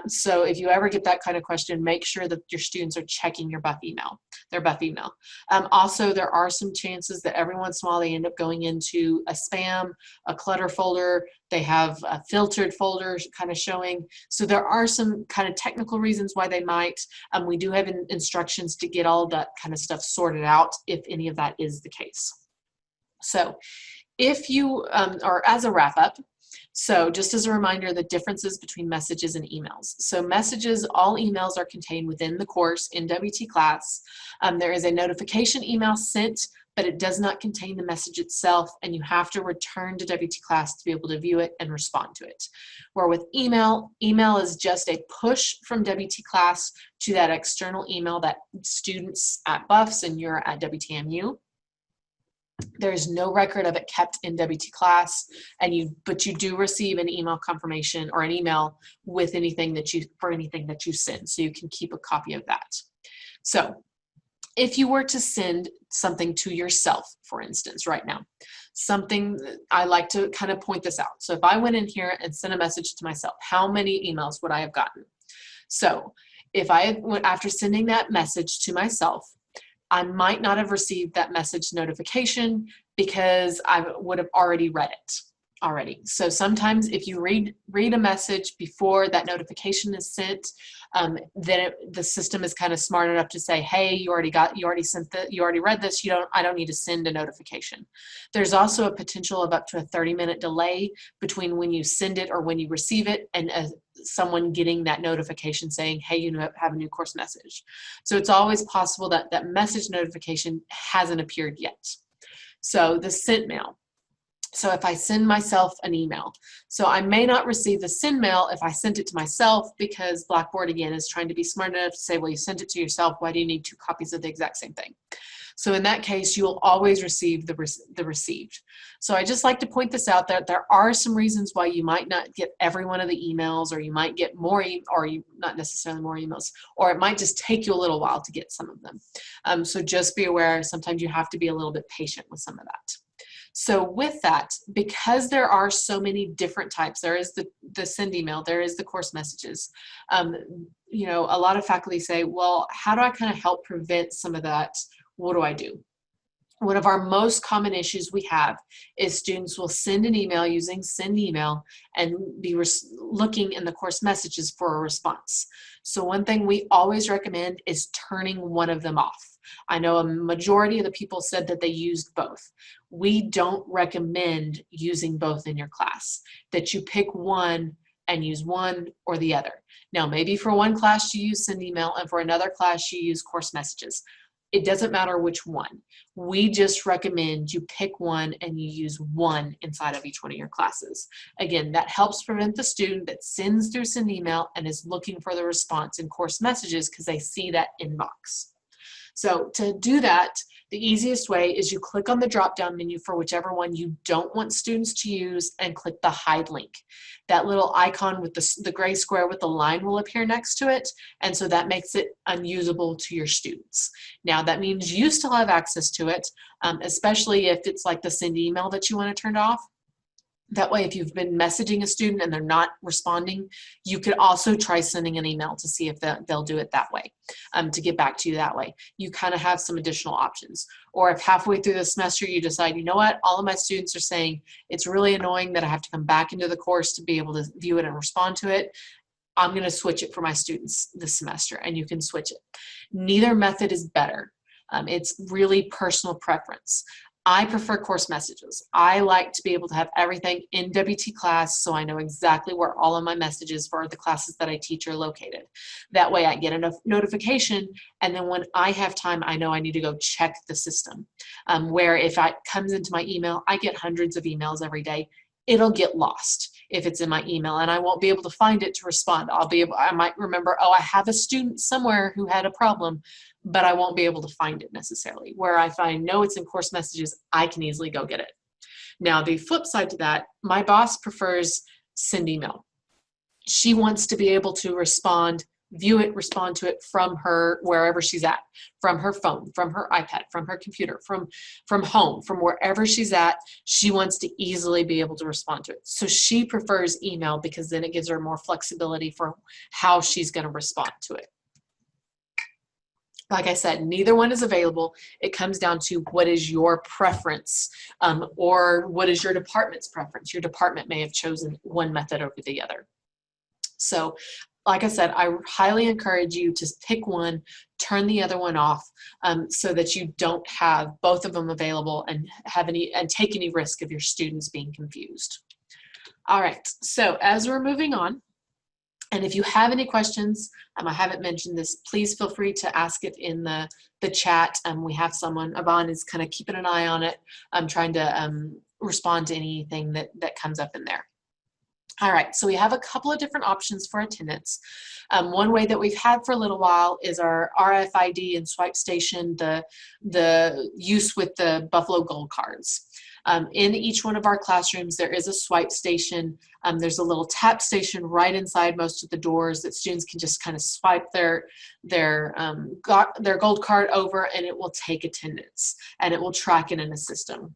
So if you ever get that kind of question, make sure that your students are checking your BUF email, their BUF email. Also, there are some chances that every once in a while they end up going into a spam, a clutter folder. They have a filtered folders kind of showing. So there are some kind of technical reasons why they might. We do have instructions to get all that kind of stuff sorted out if any of that is the case. So if you, or as a wrap up, so just as a reminder, the differences between messages and emails. So messages, all emails are contained within the course in WTClass. There is a notification email sent, but it does not contain the message itself, and you have to return to WTClass to be able to view it and respond to it. Where with email, email is just a push from WTClass to that external email that students at BUFS and you're at WTMU. There is no record of it kept in WTClass, but you do receive an email confirmation or an email with anything that you send, so you can keep a copy of that. So if you were to send something to yourself, for instance, right now, something, I like to kind of point this out. So if I went in here and sent a message to myself, how many emails would I have gotten? So if I went, after sending that message to myself, I might not have received that message notification because I would have already read it already. So sometimes if you read a message before that notification is sent, then the system is kind of smart enough to say, hey, you already read this, I don't need to send a notification. There's also a potential of up to a 30-minute delay between when you send it or when you receive it and someone getting that notification saying, hey, you have a new course message. So it's always possible that that message notification hasn't appeared yet. So the sent mail. So if I send myself an email, so I may not receive the send mail if I sent it to myself, because Blackboard, again, is trying to be smart enough to say, well, you sent it to yourself, why do you need 2 copies of the exact same thing? So in that case, you'll always receive the received. So I just like to point this out, that there are some reasons why you might not get every one of the emails, or you might get more, not necessarily more emails, or it might just take you a little while to get some of them. So just be aware, sometimes you have to be a little bit patient with some of that. So with that, because there are so many different types, there is the send email, there is the course messages. You know, a lot of faculty say, well, how do I kind of help prevent some of that? What do I do? One of our most common issues we have is students will send an email using send email and be looking in the course messages for a response. So one thing we always recommend is turning one of them off. I know a majority of the people said that they used both. We don't recommend using both in your class, that you pick one and use one or the other. Now, maybe for one class you use send email and for another class you use course messages. It doesn't matter which one. We just recommend you pick one and you use one inside of each one of your classes. Again, that helps prevent the student that sends through send email and is looking for the response in course messages because they see that inbox. So to do that, the easiest way is you click on the drop-down menu for whichever one you don't want students to use and click the hide link. That little icon with the gray square with the line will appear next to it, and so that makes it unusable to your students. Now that means you still have access to it, especially if it's like the send email that you want to turn off. That way, if you've been messaging a student and they're not responding, you could also try sending an email to see if they'll do it that way, to get back to you that way. You kind of have some additional options. Or if halfway through the semester you decide, you know what, all of my students are saying it's really annoying that I have to come back into the course to be able to view it and respond to it, I'm going to switch it for my students this semester, and you can switch it. Neither method is better. It's really personal preference. I prefer course messages. I like to be able to have everything in WTClass so I know exactly where all of my messages for the classes that I teach are located. That way I get a notification, and then when I have time, I know I need to go check the system. Where if it comes into my email, I get hundreds of emails every day. It'll get lost if it's in my email, and I won't be able to find it to respond. I might remember, oh, I have a student somewhere who had a problem, but I won't be able to find it necessarily. Where if I know it's in course messages, I can easily go get it. Now, the flip side to that, my boss prefers send email. She wants to be able to respond, view it, respond to it from her wherever she's at, from her phone, from her iPad, from her computer, from home, from wherever she's at. She wants to easily be able to respond to it. So she prefers email because then it gives her more flexibility for how she's going to respond to it. Like I said, neither one is available. It comes down to what is your preference, or what is your department's preference. Your department may have chosen one method over the other. So like I said, I highly encourage you to pick one, turn the other one off, so that you don't have both of them available and take any risk of your students being confused. All right, so as we're moving on, and if you have any questions, I haven't mentioned this, please feel free to ask it in the chat. We have someone, Yvonne is kind of keeping an eye on it. I'm trying to respond to anything that comes up in there. All right, so we have a couple of different options for attendance. One way that we've had for a little while is our RFID and swipe station, the use with the Buffalo Gold cards. In each one of our classrooms, there is a swipe station. There's a little tap station right inside most of the doors that students can just kind of swipe their gold card over, and it will take attendance, and it will track it in a system.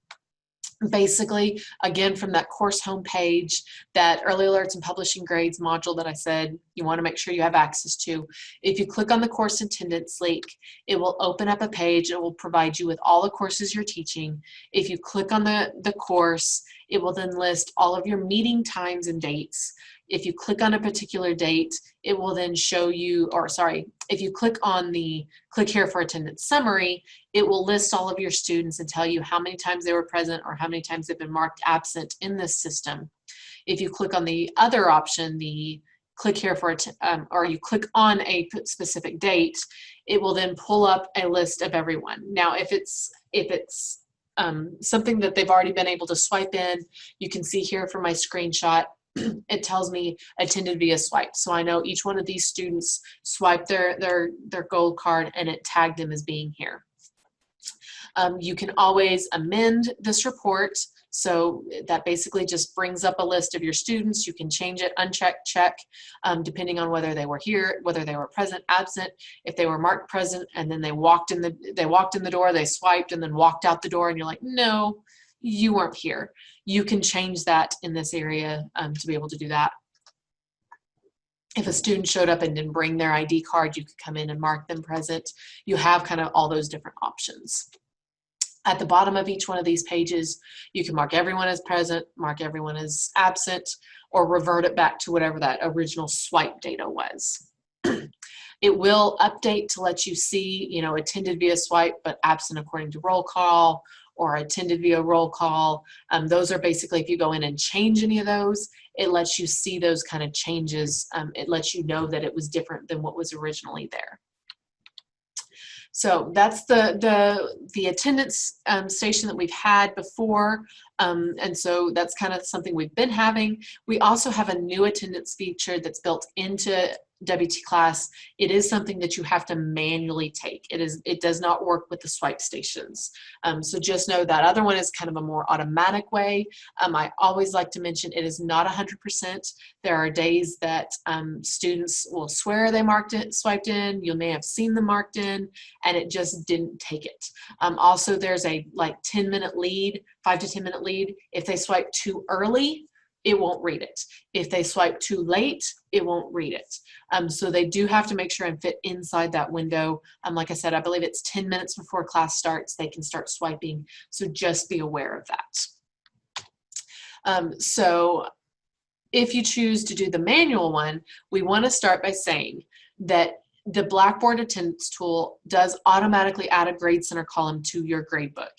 Basically, again, from that course homepage, that early alerts and publishing grades module that I said you want to make sure you have access to, if you click on the course attendance link, it will open up a page. It will provide you with all the courses you're teaching. If you click on the course, it will then list all of your meeting times and dates. If you click on a particular date, it will then show you, or sorry, if you click on the click here for attendance summary, it will list all of your students and tell you how many times they were present or how many times they've been marked absent in this system. If you click on the other option, the click here for, or you click on a specific date, it will then pull up a list of everyone. Now, if it's something that they've already been able to swipe in, you can see here from my screenshot, it tells me attended via swipe. So I know each one of these students swiped their gold card and it tagged them as being here. You can always amend this report. So that basically just brings up a list of your students. You can change it, uncheck, check, depending on whether they were here, whether they were present, absent, if they were marked present and then they walked in the door, they swiped and then walked out the door and you're like, no, you weren't here. You can change that in this area to be able to do that. If a student showed up and didn't bring their ID card, you could come in and mark them present. You have kind of all those different options. At the bottom of each one of these pages, you can mark everyone as present, mark everyone as absent, or revert it back to whatever that original swipe data was. It will update to let you see, you know, attended via swipe, but absent according to roll call, or attended via roll call. Those are basically, if you go in and change any of those, it lets you see those kind of changes. It lets you know that it was different than what was originally there. So that's the attendance station that we've had before. And so that's kind of something we've been having. We also have a new attendance feature that's built into WTClass. It is something that you have to manually take. It does not work with the swipe stations. So just know that other one is kind of a more automatic way. I always like to mention it is not 100%. There are days that students will swear they swiped in. You may have seen them marked in, and it just didn't take it. Also, there's a 10-minute lead, 5 to 10 minute lead. If they swipe too early, it won't read it. If they swipe too late, it won't read it. So they do have to make sure and fit inside that window. Like I said, I believe it's 10 minutes before class starts, they can start swiping. So just be aware of that. So if you choose to do the manual one, we want to start by saying that the Blackboard attendance tool does automatically add a grade center column to your gradebook.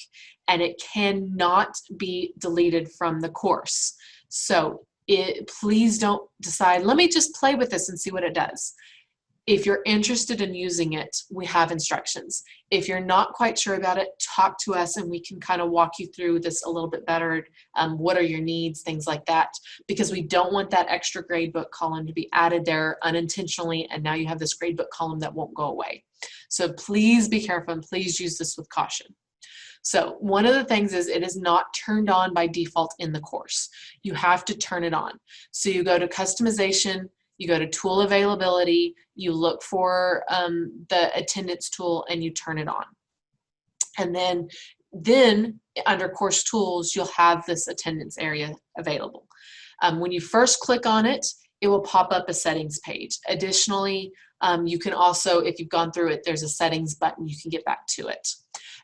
and it cannot be deleted from the course. So please don't decide, let me just play with this and see what it does. If you're interested in using it, we have instructions. If you're not quite sure about it, talk to us and we can kind of walk you through this a little bit better. What are your needs, things like that, because we don't want that extra gradebook column to be added there unintentionally, and now you have this gradebook column that won't go away. So please be careful and please use this with caution. So one of the things is it is not turned on by default in the course. You have to turn it on. So you go to customization, you go to tool availability, you look for the attendance tool and you turn it on. And then under course tools, you'll have this attendance area available. When you first click on it, it will pop up a settings page. Additionally, you can also, if you've gone through it, there's a settings button, you can get back to it.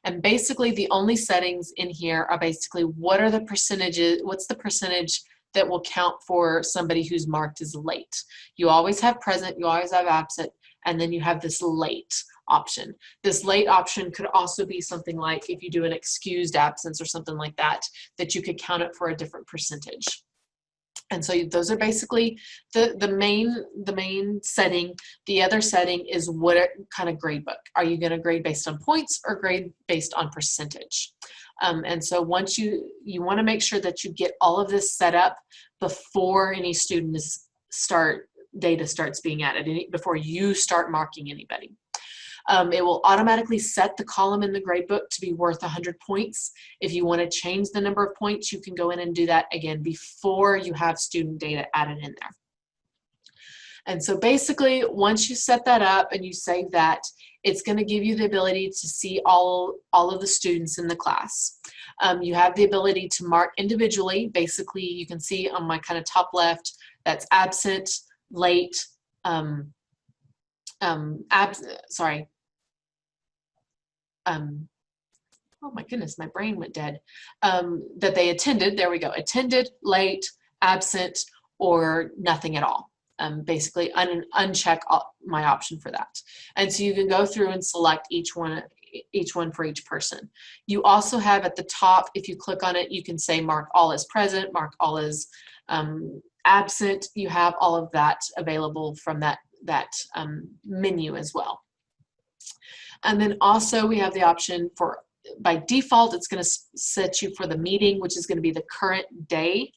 And basically the only settings in here are basically what are the percentages, what's the percentage that will count for somebody who's marked as late. You always have present, you always have absent, and then you have this late option. This late option could also be something like if you do an excused absence or something like that, that you could count it for a different percentage. And so those are basically the main setting. The other setting is what kind of grade book. Are you going to grade based on points or grade based on percentage? And so once you want to make sure that you get all of this set up before any data starts being added, before you start marking anybody. It will automatically set the column in the gradebook to be worth 100 points. If you want to change the number of points, you can go in and do that again before you have student data added in there. And so basically, once you set that up and you save that, it's going to give you the ability to see all of the students in the class. You have the ability to mark individually. Basically, you can see on my kind of top left, that's absent, late, oh my goodness, my brain went dead, that they attended, there we go, attended, late, absent, or nothing at all. Basically uncheck my option for that. And so you can go through and select each one for each person. You also have at the top, if you click on it, you can say mark all as present, mark all as absent. You have all of that available from that menu as well. And then also we have the option for, by default, it's going to set you for the meeting, which is going to be the current day.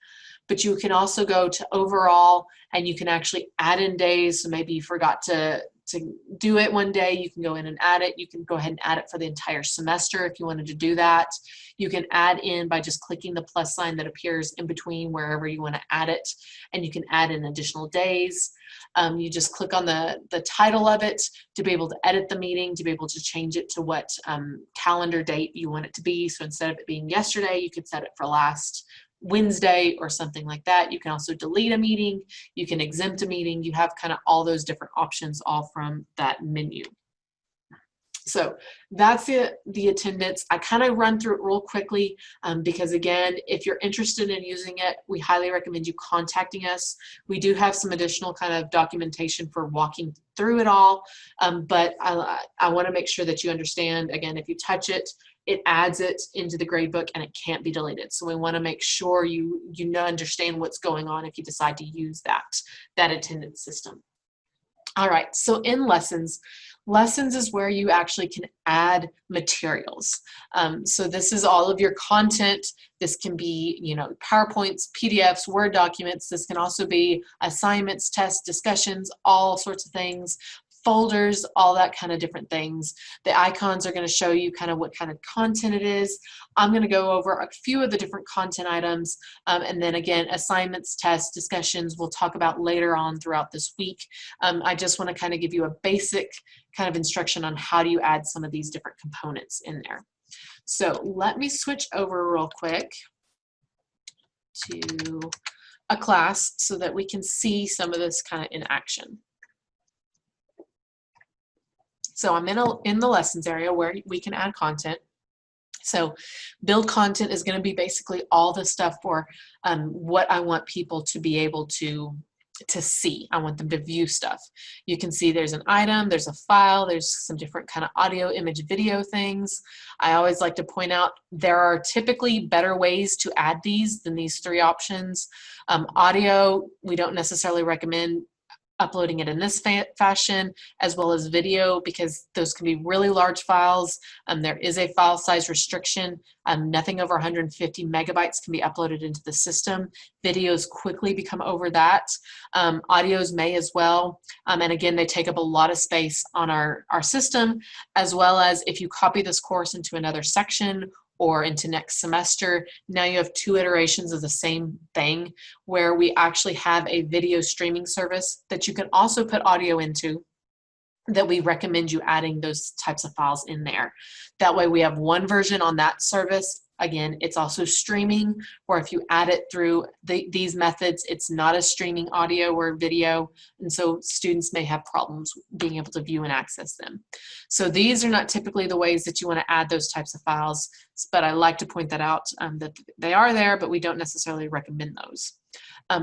But you can also go to overall and you can actually add in days. So maybe you forgot to do it one day, you can go in and add it. You can go ahead and add it for the entire semester if you wanted to do that. You can add in by just clicking the plus sign that appears in between wherever you want to add it, and you can add in additional days. You just click on the title of it to be able to edit the meeting, to be able to change it to what calendar date you want it to be. So instead of it being yesterday, you could set it for last Wednesday or something like that. You can also delete a meeting, you can exempt a meeting. You have kind of all those different options all from that menu. So that's the attendance. I kind of run through it real quickly because again, if you're interested in using it, we highly recommend you contacting us. We do have some additional kind of documentation for walking through it all, but I want to make sure that you understand, again, if you touch it, it adds it into the gradebook and it can't be deleted. So we want to make sure you understand what's going on if you decide to use that attendance system. All right, so in lessons is where you actually can add materials. So this is all of your content. This can be, PowerPoints, PDFs, Word documents. This can also be assignments, tests, discussions, all sorts of things. Folders, all that kind of different things. The icons are going to show you kind of what kind of content it is. I'm going to go over a few of the different content items, and then again, assignments, tests, discussions, we'll talk about later on throughout this week. I just want to kind of give you a basic kind of instruction on how do you add some of these different components in there. So let me switch over real quick to a class so that we can see some of this kind of in action. So I'm in the lessons area where we can add content. So build content is going to be basically all the stuff for what I want people to be able to to see. I want them to view stuff. You can see there's an item, there's a file, there's some different kind of audio, image, video things. I always like to point out there are typically better ways to add these than these three options. Audio, we don't necessarily recommend uploading it in this fashion, as well as video, because those can be really large files. There is a file size restriction. Nothing over 150 megabytes can be uploaded into the system. Videos quickly become over that. Audios may as well. And again, they take up a lot of space on our system, as well as if you copy this course into another section or into next semester, now you have 2 iterations of the same thing, where we actually have a video streaming service that you can also put audio into, that we recommend you adding those types of files in there. That way we have one version on that service. Again, it's also streaming, where if you add it through these methods, it's not a streaming audio or video, and so students may have problems being able to view and access them. So these are not typically the ways that you want to add those types of files, but I like to point that out, that they are there, but we don't necessarily recommend those.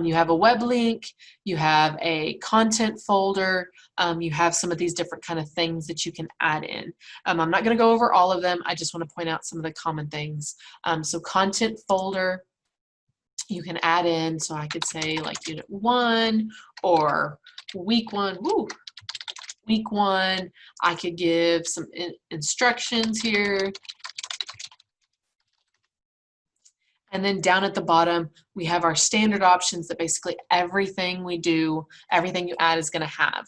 You have a web link, you have a content folder, you have some of these different kind of things that you can add in. I'm not going to go over all of them, I just want to point out some of the common things. So content folder, you can add in, so I could say like unit 1 or week 1. Woo! Week 1, I could give some instructions here. And then down at the bottom, we have our standard options that basically everything we do, everything you add is going to have.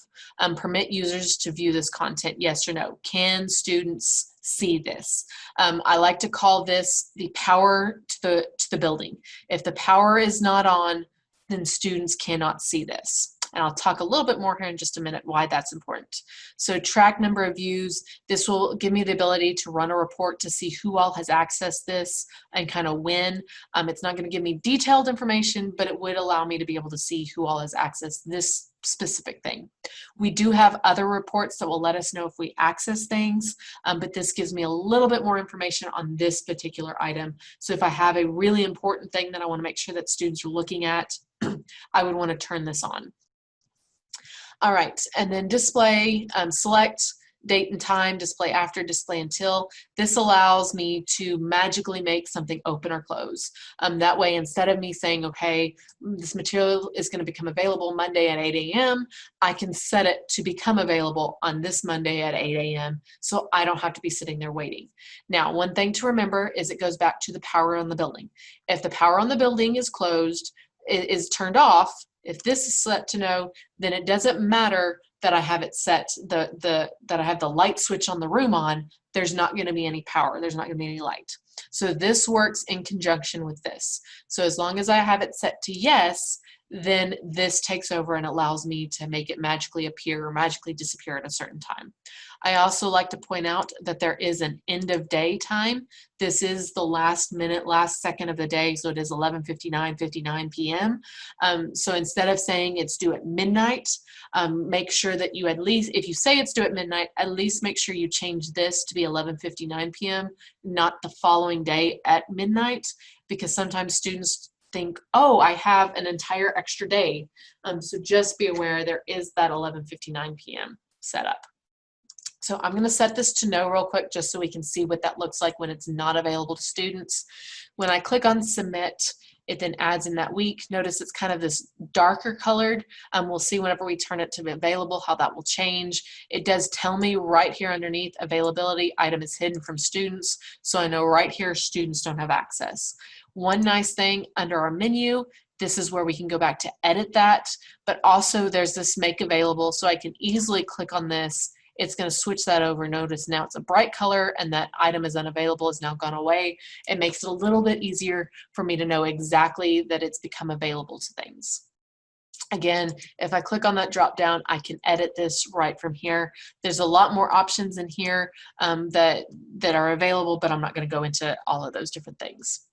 Permit users to view this content, yes or no. Can students see this? I like to call this the power to the building. If the power is not on, then students cannot see this. And I'll talk a little bit more here in just a minute why that's important. So track number of views, this will give me the ability to run a report to see who all has accessed this and kind of when. It's not going to give me detailed information, but it would allow me to be able to see who all has accessed this specific thing. We do have other reports that will let us know if we access things, but this gives me a little bit more information on this particular item. So if I have a really important thing that I want to make sure that students are looking at, I would want to turn this on. All right, and then display, select date and time, display after, display until. This allows me to magically make something open or close. That way, instead of me saying, okay, this material is going to become available Monday at 8 a.m., I can set it to become available on this Monday at 8 a.m. so I don't have to be sitting there waiting. Now, one thing to remember is it goes back to the power on the building. If the power on the building is closed, is turned off, if this is set to no, then it doesn't matter that I have it set, that I have the light switch on the room on, there's not going to be any power, there's not going to be any light. So this works in conjunction with this. So as long as I have it set to yes, then this takes over and allows me to make it magically appear or magically disappear at a certain time. I also like to point out that there is an end of day time. This is the last minute, last second of the day, so it is 11:59 p.m. So instead of saying it's due at midnight, make sure that you at least, if you say it's due at midnight, at least make sure you change this to be 11:59 p.m., not the following day at midnight, because sometimes students think, oh, I have an entire extra day. So just be aware there is that 11:59 p.m. setup. So I'm going to set this to no real quick just so we can see what that looks like when it's not available to students. When I click on submit, it then adds in that week. Notice it's kind of this darker colored. We'll see whenever we turn it to be available how that will change. It does tell me right here underneath availability, item is hidden from students. So I know right here students don't have access. One nice thing under our menu, this is where we can go back to edit that, but also there's this make available, so I can easily click on this. It's going to switch that over. Notice now it's a bright color and that item is unavailable has now gone away. It makes it a little bit easier for me to know exactly that it's become available to things. Again, if I click on that drop down, I can edit this right from here. There's a lot more options in here that are available, but I'm not going to go into all of those different things.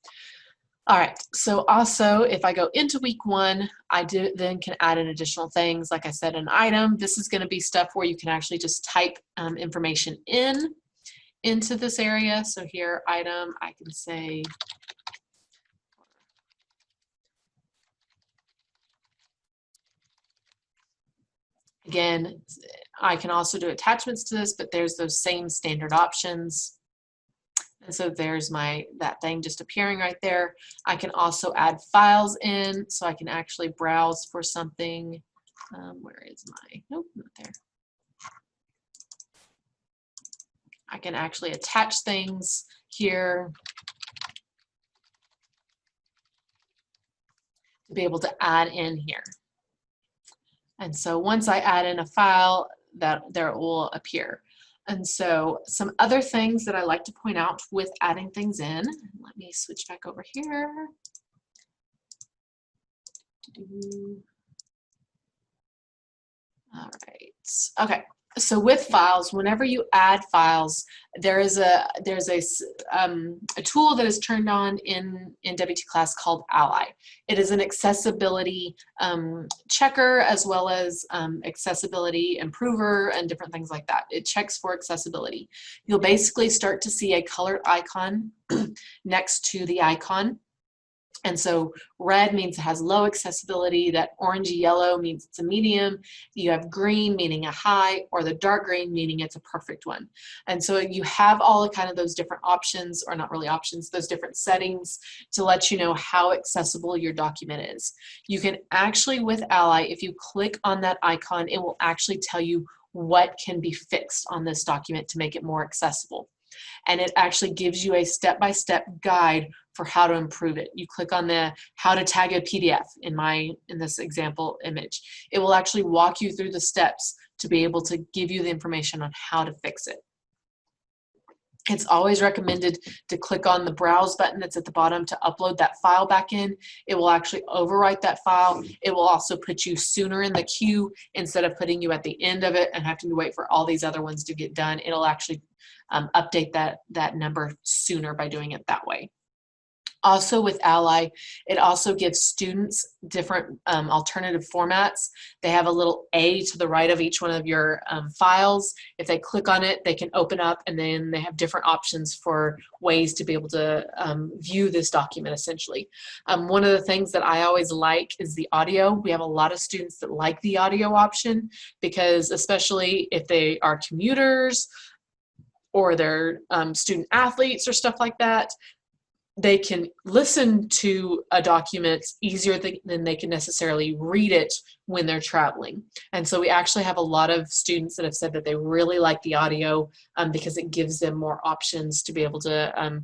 All right, so also if I go into week 1, I then can add in additional things. Like I said, an item. This is going to be stuff where you can actually just type information into this area. So here, item, I can say Again, I can also do attachments to this, but there's those same standard options. And so there's that thing just appearing right there. I can also add files in, so I can actually browse for something. Where is nope, not there. I can actually attach things here to be able to add in here. And so once I add in a file, that there it will appear. And so some other things that I like to point out with adding things in, let me switch back over here. All right, okay. So with files, whenever you add files, there's a tool that is turned on in WTClass called Ally. It is an accessibility checker as well as accessibility improver and different things like that. It checks for accessibility. You'll basically start to see a colored icon next to the icon. And so red means it has low accessibility, that orangey yellow means it's a medium, you have green meaning a high, or the dark green meaning it's a perfect one. And so you have all of kind of those different options, or not really options, those different settings to let you know how accessible your document is. You can actually, with Ally, if you click on that icon, it will actually tell you what can be fixed on this document to make it more accessible. And it actually gives you a step-by-step guide for how to improve it. You click on the how to tag a PDF in this example image. It will actually walk you through the steps to be able to give you the information on how to fix it. It's always recommended to click on the browse button that's at the bottom to upload that file back in. It will actually overwrite that file. It will also put you sooner in the queue instead of putting you at the end of it and having to wait for all these other ones to get done. It'll actually update that number sooner by doing it that way. Also with Ally, it also gives students different alternative formats. They have a little A to the right of each one of your files. If they click on it, they can open up, and then they have different options for ways to be able to view this document essentially. One of the things that I always like is the audio. We have a lot of students that like the audio option because especially if they are commuters or they're student athletes or stuff like that, they can listen to a document easier than they can necessarily read it when they're traveling. And so we actually have a lot of students that have said that they really like the audio because it gives them more options to be able to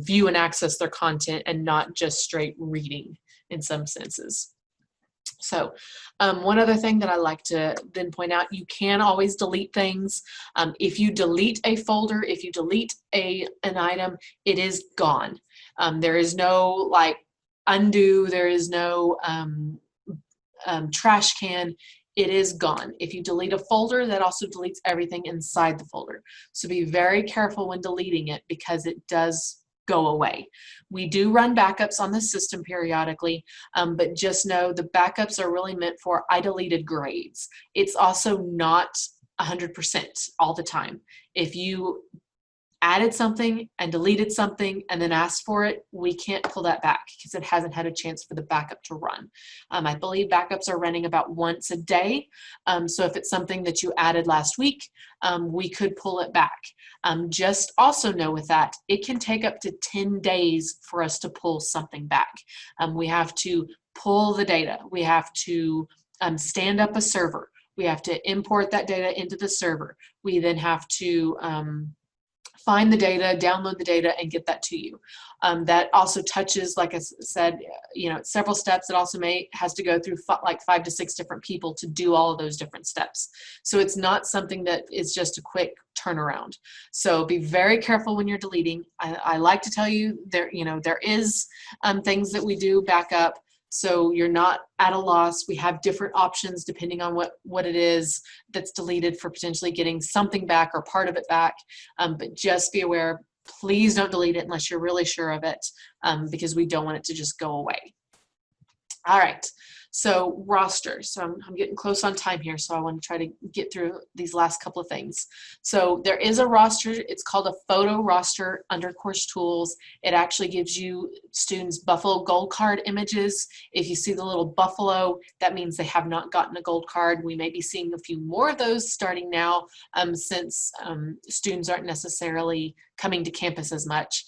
view and access their content and not just straight reading in some senses. So one other thing that I like to then point out, you can always delete things. If you delete a folder, if you delete an item, it is gone. There is no like undo, there is no trash can. It is gone. If you delete a folder, that also deletes everything inside the folder. So be very careful when deleting it because it does go away. We do run backups on the system periodically, but just know the backups are really meant for I deleted grades. It's also not 100% all the time. If you added something and deleted something and then asked for it, we can't pull that back because it hasn't had a chance for the backup to run. I believe backups are running about once a day. So if it's something that you added last week, we could pull it back. Just also know with that, it can take up to 10 days for us to pull something back. We have to pull the data. We have to stand up a server. We have to import that data into the server. We then have to find the data, download the data, and get that to you. That also touches, like I said, several steps. It also has to go through like 5 to 6 different people to do all of those different steps. So it's not something that is just a quick turnaround. So be very careful when you're deleting. I like to tell you there is things that we do back up. So you're not at a loss. We have different options depending on what it is that's deleted for potentially getting something back or part of it back. But just be aware, please don't delete it unless you're really sure of it because we don't want it to just go away. All right. So roster, so I'm getting close on time here, so I want to try to get through these last couple of things. So there is a roster, it's called a photo roster under course tools. It actually gives you students buffalo gold card images. If you see the little buffalo, that means they have not gotten a gold card. We may be seeing a few more of those starting now, since students aren't necessarily coming to campus as much.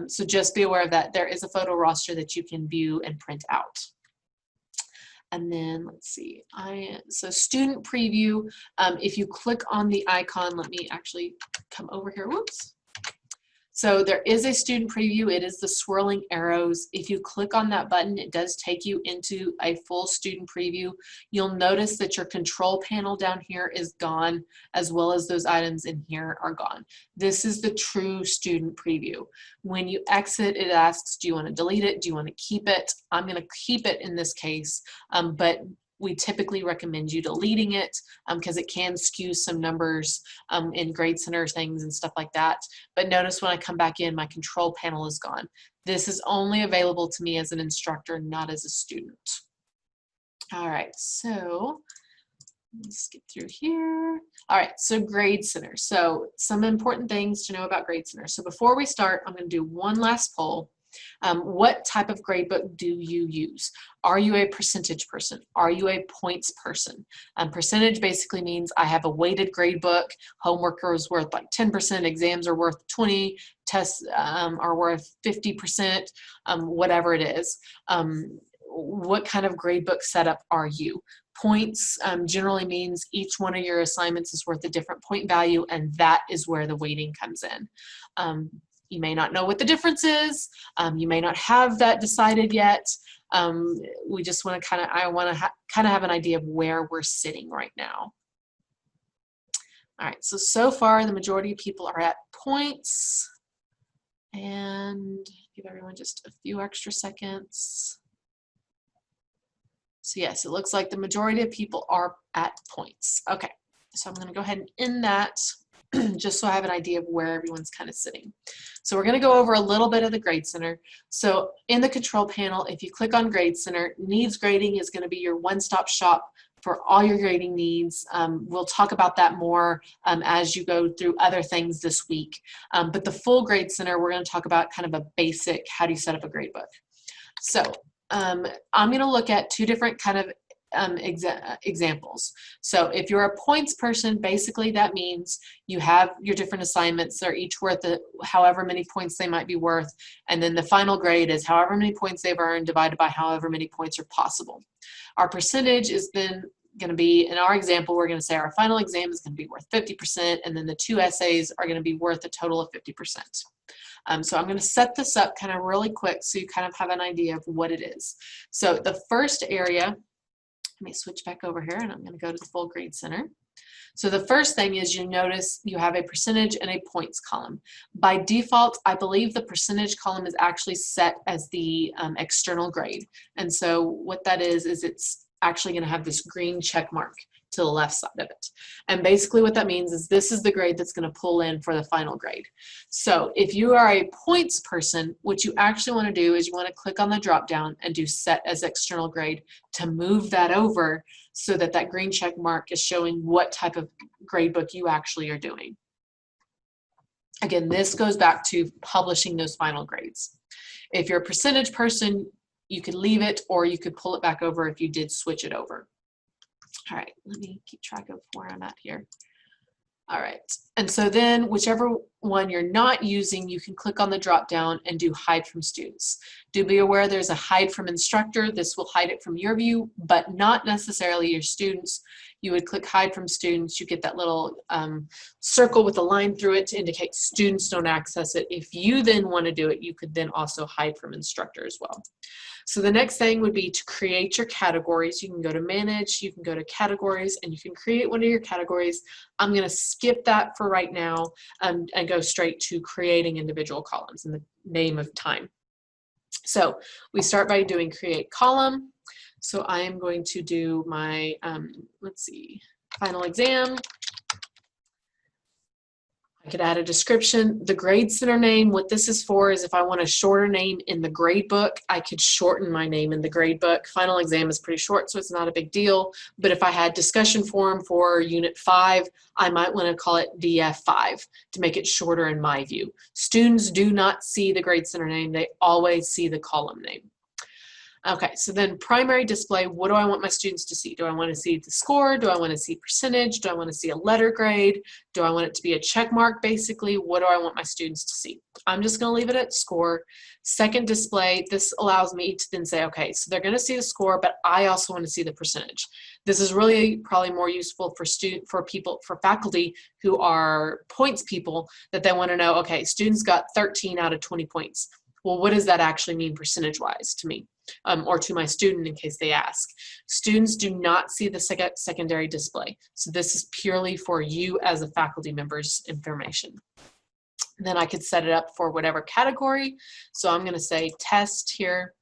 So just be aware of that. There is a photo roster that you can view and print out. And then let's see, so student preview, if you click on the icon, let me actually come over here, whoops. So there is a student preview, it is the swirling arrows. If you click on that button, it does take you into a full student preview. You'll notice that your control panel down here is gone, as well as those items in here are gone. This is the true student preview. When you exit, it asks, do you want to delete it? Do you want to keep it? I'm going to keep it in this case, but we typically recommend you deleting it because it can skew some numbers in Grade Center things and stuff like that. But notice when I come back in, my control panel is gone. This is only available to me as an instructor, not as a student. All right, so let's get through here. All right, so Grade Center. So some important things to know about Grade Center. So before we start, I'm going to do one last poll. What type of gradebook do you use? Are you a percentage person? Are you a points person? Percentage basically means I have a weighted gradebook. Homework is worth like 10%, exams are worth 20%, tests are worth 50%, whatever it is. What kind of gradebook setup are you? Points generally means each one of your assignments is worth a different point value, and that is where the weighting comes in. You may not know what the difference is. You may not have that decided yet. We just want to I want to kind of have an idea of where we're sitting right now. All right, so far the majority of people are at points, and give everyone just a few extra seconds. So yes, it looks like the majority of people are at points. Okay, so I'm going to go ahead and end that just so I have an idea of where everyone's kind of sitting. So we're going to go over a little bit of the Grade Center. So in the control panel, if you click on Grade Center, needs grading is going to be your one-stop shop for all your grading needs. We'll talk about that more as you go through other things this week. But the full Grade Center, we're going to talk about kind of a basic, how do you set up a gradebook. So I'm going to look at two different kind of examples. So if you're a points person, basically that means you have your different assignments. They're each worth however many points they might be worth, and then the final grade is however many points they've earned divided by however many points are possible. Our percentage is then going to be, in our example, we're going to say our final exam is going to be worth 50%, and then the two essays are going to be worth a total of 50%. So I'm going to set this up kind of really quick so you kind of have an idea of what it is. So the first area, let me switch back over here and I'm going to go to the full Grade Center. So the first thing is you notice you have a percentage and a points column. By default, I believe the percentage column is actually set as the external grade. And so what that is it's actually going to have this green check mark to the left side of it. And basically what that means is this is the grade that's going to pull in for the final grade. So if you are a points person, what you actually want to do is you want to click on the drop down and do set as external grade to move that over so that that green check mark is showing what type of gradebook you actually are doing. Again, this goes back to publishing those final grades. If you're a percentage person, you could leave it or you could pull it back over if you did switch it over. All right, let me keep track of where I'm at here. All right, and so then whichever one you're not using, you can click on the drop down and do hide from students. Do be aware there's a hide from instructor. This will hide it from your view, but not necessarily your students. You would click hide from students. You get that little circle with a line through it to indicate students don't access it. If you then want to do it, you could then also hide from instructor as well. So the next thing would be to create your categories. You can go to manage, you can go to categories, and you can create one of your categories. I'm going to skip that for right now and go straight to creating individual columns in the name of time. So we start by doing create column. So I am going to do my, let's see, final exam. I could add a description. The grade center name, what this is for is if I want a shorter name in the gradebook, I could shorten my name in the gradebook. Final exam is pretty short, so it's not a big deal. But if I had discussion forum for Unit 5, I might want to call it DF5 to make it shorter in my view. Students do not see the grade center name. They always see the column name. Okay, so then primary display, what do I want my students to see? Do I want to see the score? Do I want to see percentage? Do I want to see a letter grade? Do I want it to be a check mark basically? What do I want my students to see? I'm just going to leave it at score. Second display, this allows me to then say, okay, so they're going to see the score, but I also want to see the percentage. This is really probably more useful for faculty who are points people, that they want to know, okay, students got 13 out of 20 points. Well, what does that actually mean percentage-wise to me? Or to my student in case they ask. Students do not see the secondary display. So this is purely for you as a faculty member's information. And then I could set it up for whatever category. So I'm going to say test here,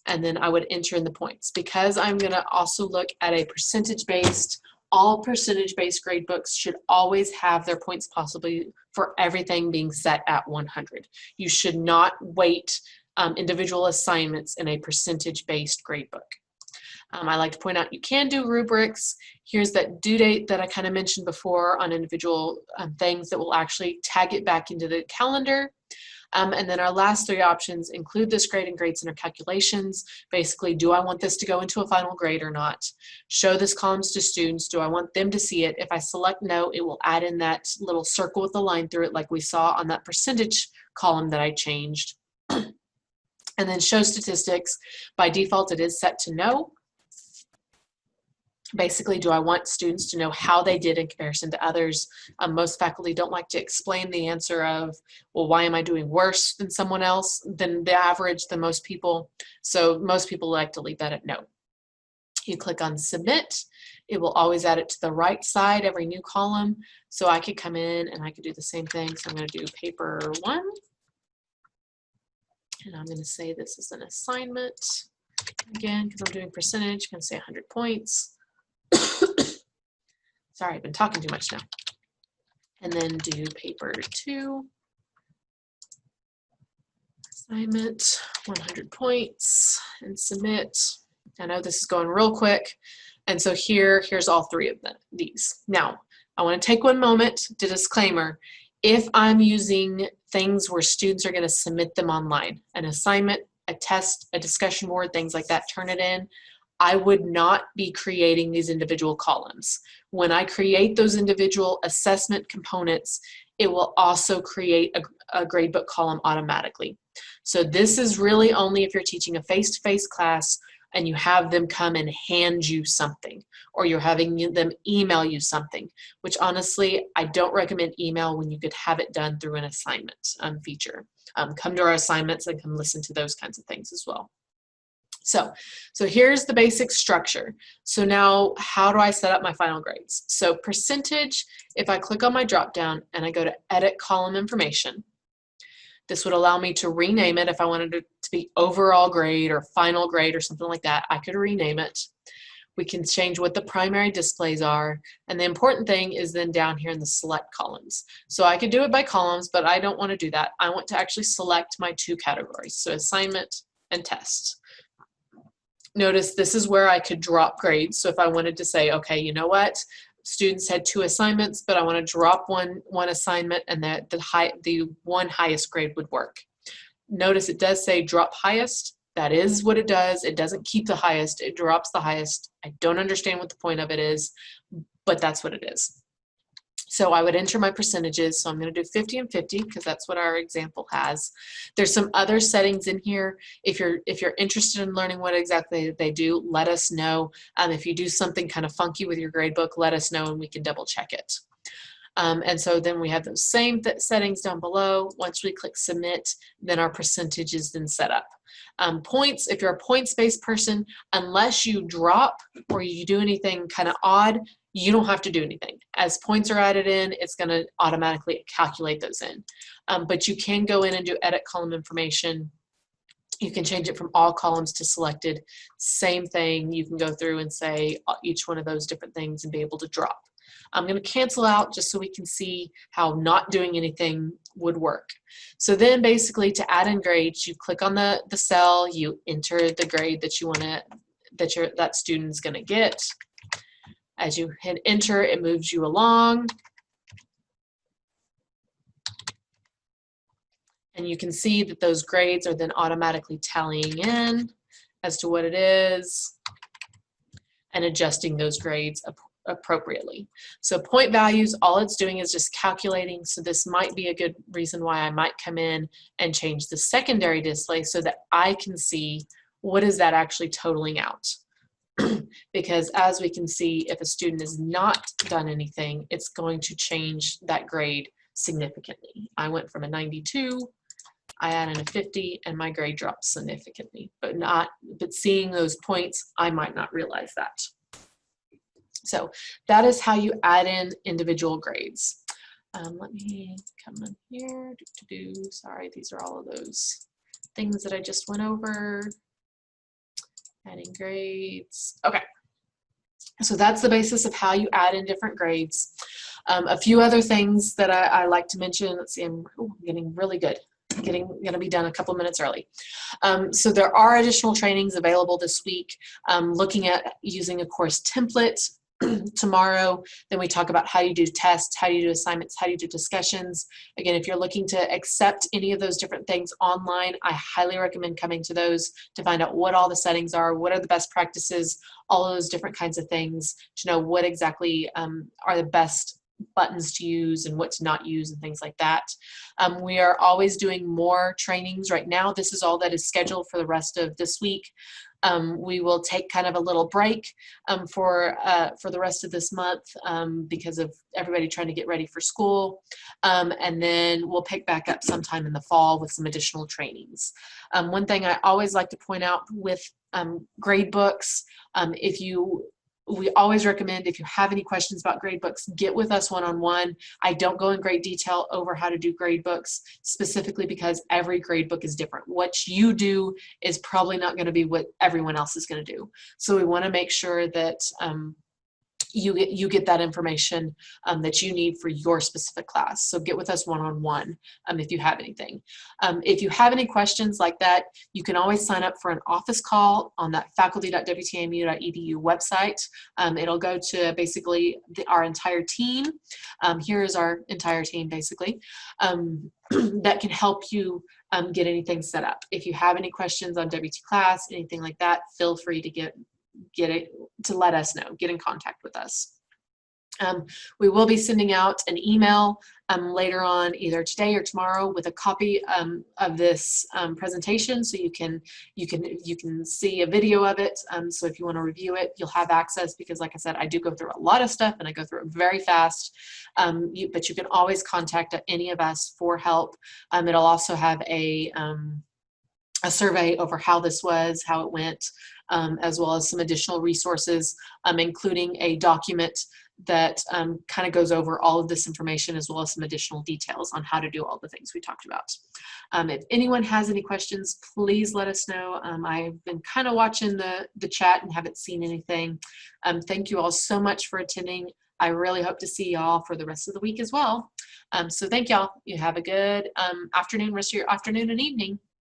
and then I would enter in the points. Because I'm going to also look at a percentage-based, all percentage-based grade books should always have their points possibly for everything being set at 100. You should not weight individual assignments in a percentage-based gradebook. I like to point out you can do rubrics. Here's that due date that I kind of mentioned before on individual things that will actually tag it back into the calendar. And then our last three options include this grade and grade center calculations. Basically, do I want this to go into a final grade or not? Show this columns to students. Do I want them to see it? If I select no, it will add in that little circle with the line through it like we saw on that percentage column that I changed. And then show statistics. By default, it is set to no. Basically, do I want students to know how they did in comparison to others? Most faculty don't like to explain the answer of, well, why am I doing worse than someone else, than the average, than most people? So most people like to leave that at no. You click on submit. It will always add it to the right side, every new column. So I could come in and I could do the same thing. So I'm going to do paper 1. And I'm going to say this is an assignment. Again, because I'm doing percentage, I'm going to say 100 points. Sorry, I've been talking too much now. And then do paper 2. Assignment, 100 points, and submit. I know this is going real quick. And so here's all three of these. Now, I want to take one moment to disclaimer. If I'm using things where students are going to submit them online, an assignment, a test, a discussion board, things like that, turn it in, I would not be creating these individual columns. When I create those individual assessment components, it will also create a gradebook column automatically. So this is really only if you're teaching a face-to-face class and you have them come and hand you something, or you're having them email you something, which honestly, I don't recommend email when you could have it done through an assignment feature. Come to our assignments and come listen to those kinds of things as well. So here's the basic structure. So now how do I set up my final grades? So percentage, if I click on my drop down and I go to edit column information, this would allow me to rename it. If I wanted it to be overall grade or final grade or something like that, I could rename it. We can change what the primary displays are. And the important thing is then down here in the select columns. So I could do it by columns, but I don't want to do that. I want to actually select my two categories. So assignment and test. Notice this is where I could drop grades. So if I wanted to say, okay, you know what? Students had 2 assignments, but I want to drop one assignment, and that the one highest grade would work. Notice it does say drop highest. That is what it does. It doesn't keep the highest. It drops the highest. I don't understand what the point of it is, but that's what it is. So I would enter my percentages. So I'm going to do 50 and 50 because that's what our example has. There's some other settings in here. If you're interested in learning what exactly they do, let us know. If you do something kind of funky with your gradebook, let us know and we can double check it. And so then we have those same settings down below. Once we click submit, then our percentage is then set up. Points, if you're a points-based person, unless you drop or you do anything kind of odd, you don't have to do anything. As points are added in, it's going to automatically calculate those in. But you can go in and do edit column information. You can change it from all columns to selected. Same thing, you can go through and say each one of those different things and be able to drop. I'm going to cancel out just so we can see how not doing anything would work. So then basically to add in grades, you click on the cell, you enter the grade that you want to, that student's going to get. As you hit enter, it moves you along. And you can see that those grades are then automatically tallying in as to what it is and adjusting those grades appropriately. So point values, all it's doing is just calculating. So this might be a good reason why I might come in and change the secondary display so that I can see what is that actually totaling out. Because as we can see, if a student has not done anything, it's going to change that grade significantly. I went from a 92, I added a 50, and my grade dropped significantly. But seeing those points, I might not realize that. So that is how you add in individual grades. Let me come in here. Sorry, these are all of those things that I just went over. Adding grades. Okay. So that's the basis of how you add in different grades. A few other things that I like to mention. Let's see, I'm getting really good. Gonna be done a couple minutes early. So there are additional trainings available this week, looking at using a course template. Tomorrow, then we talk about how you do tests, how you do assignments, how you do discussions. Again, if you're looking to accept any of those different things online, I highly recommend coming to those to find out what all the settings are, what are the best practices, all of those different kinds of things, to know what exactly are the best buttons to use and what to not use and things like that. We are always doing more trainings right now. This is all that is scheduled for the rest of this week. We will take kind of a little break for the rest of this month because of everybody trying to get ready for school. And then we'll pick back up sometime in the fall with some additional trainings. One thing I always like to point out with gradebooks, we always recommend, if you have any questions about gradebooks, get with us one-on-one. I don't go in great detail over how to do gradebooks, specifically because every gradebook is different. What you do is probably not going to be what everyone else is going to do. So we want to make sure that you get that information that you need for your specific class. So get with us one-on-one if you have anything. If you have any questions like that, you can always sign up for an office call on that faculty.wtmu.edu website. It'll go to basically our entire team. Here is our entire team basically that can help you get anything set up. If you have any questions on WTClass, anything like that, feel free to let us know, get in contact with us. We will be sending out an email later on, either today or tomorrow, with a copy of this presentation, so you can see a video of it. So if you want to review it, you'll have access, because like I said, I do go through a lot of stuff and I go through it very fast. But you can always contact any of us for help. It'll also have a survey over how this was, how it went, as well as some additional resources, including a document that kind of goes over all of this information, as well as some additional details on how to do all the things we talked about. If anyone has any questions, please let us know. I've been kind of watching the chat and haven't seen anything. Thank you all so much for attending. I really hope to see y'all for the rest of the week as well. So thank y'all. You have a good afternoon, rest of your afternoon and evening.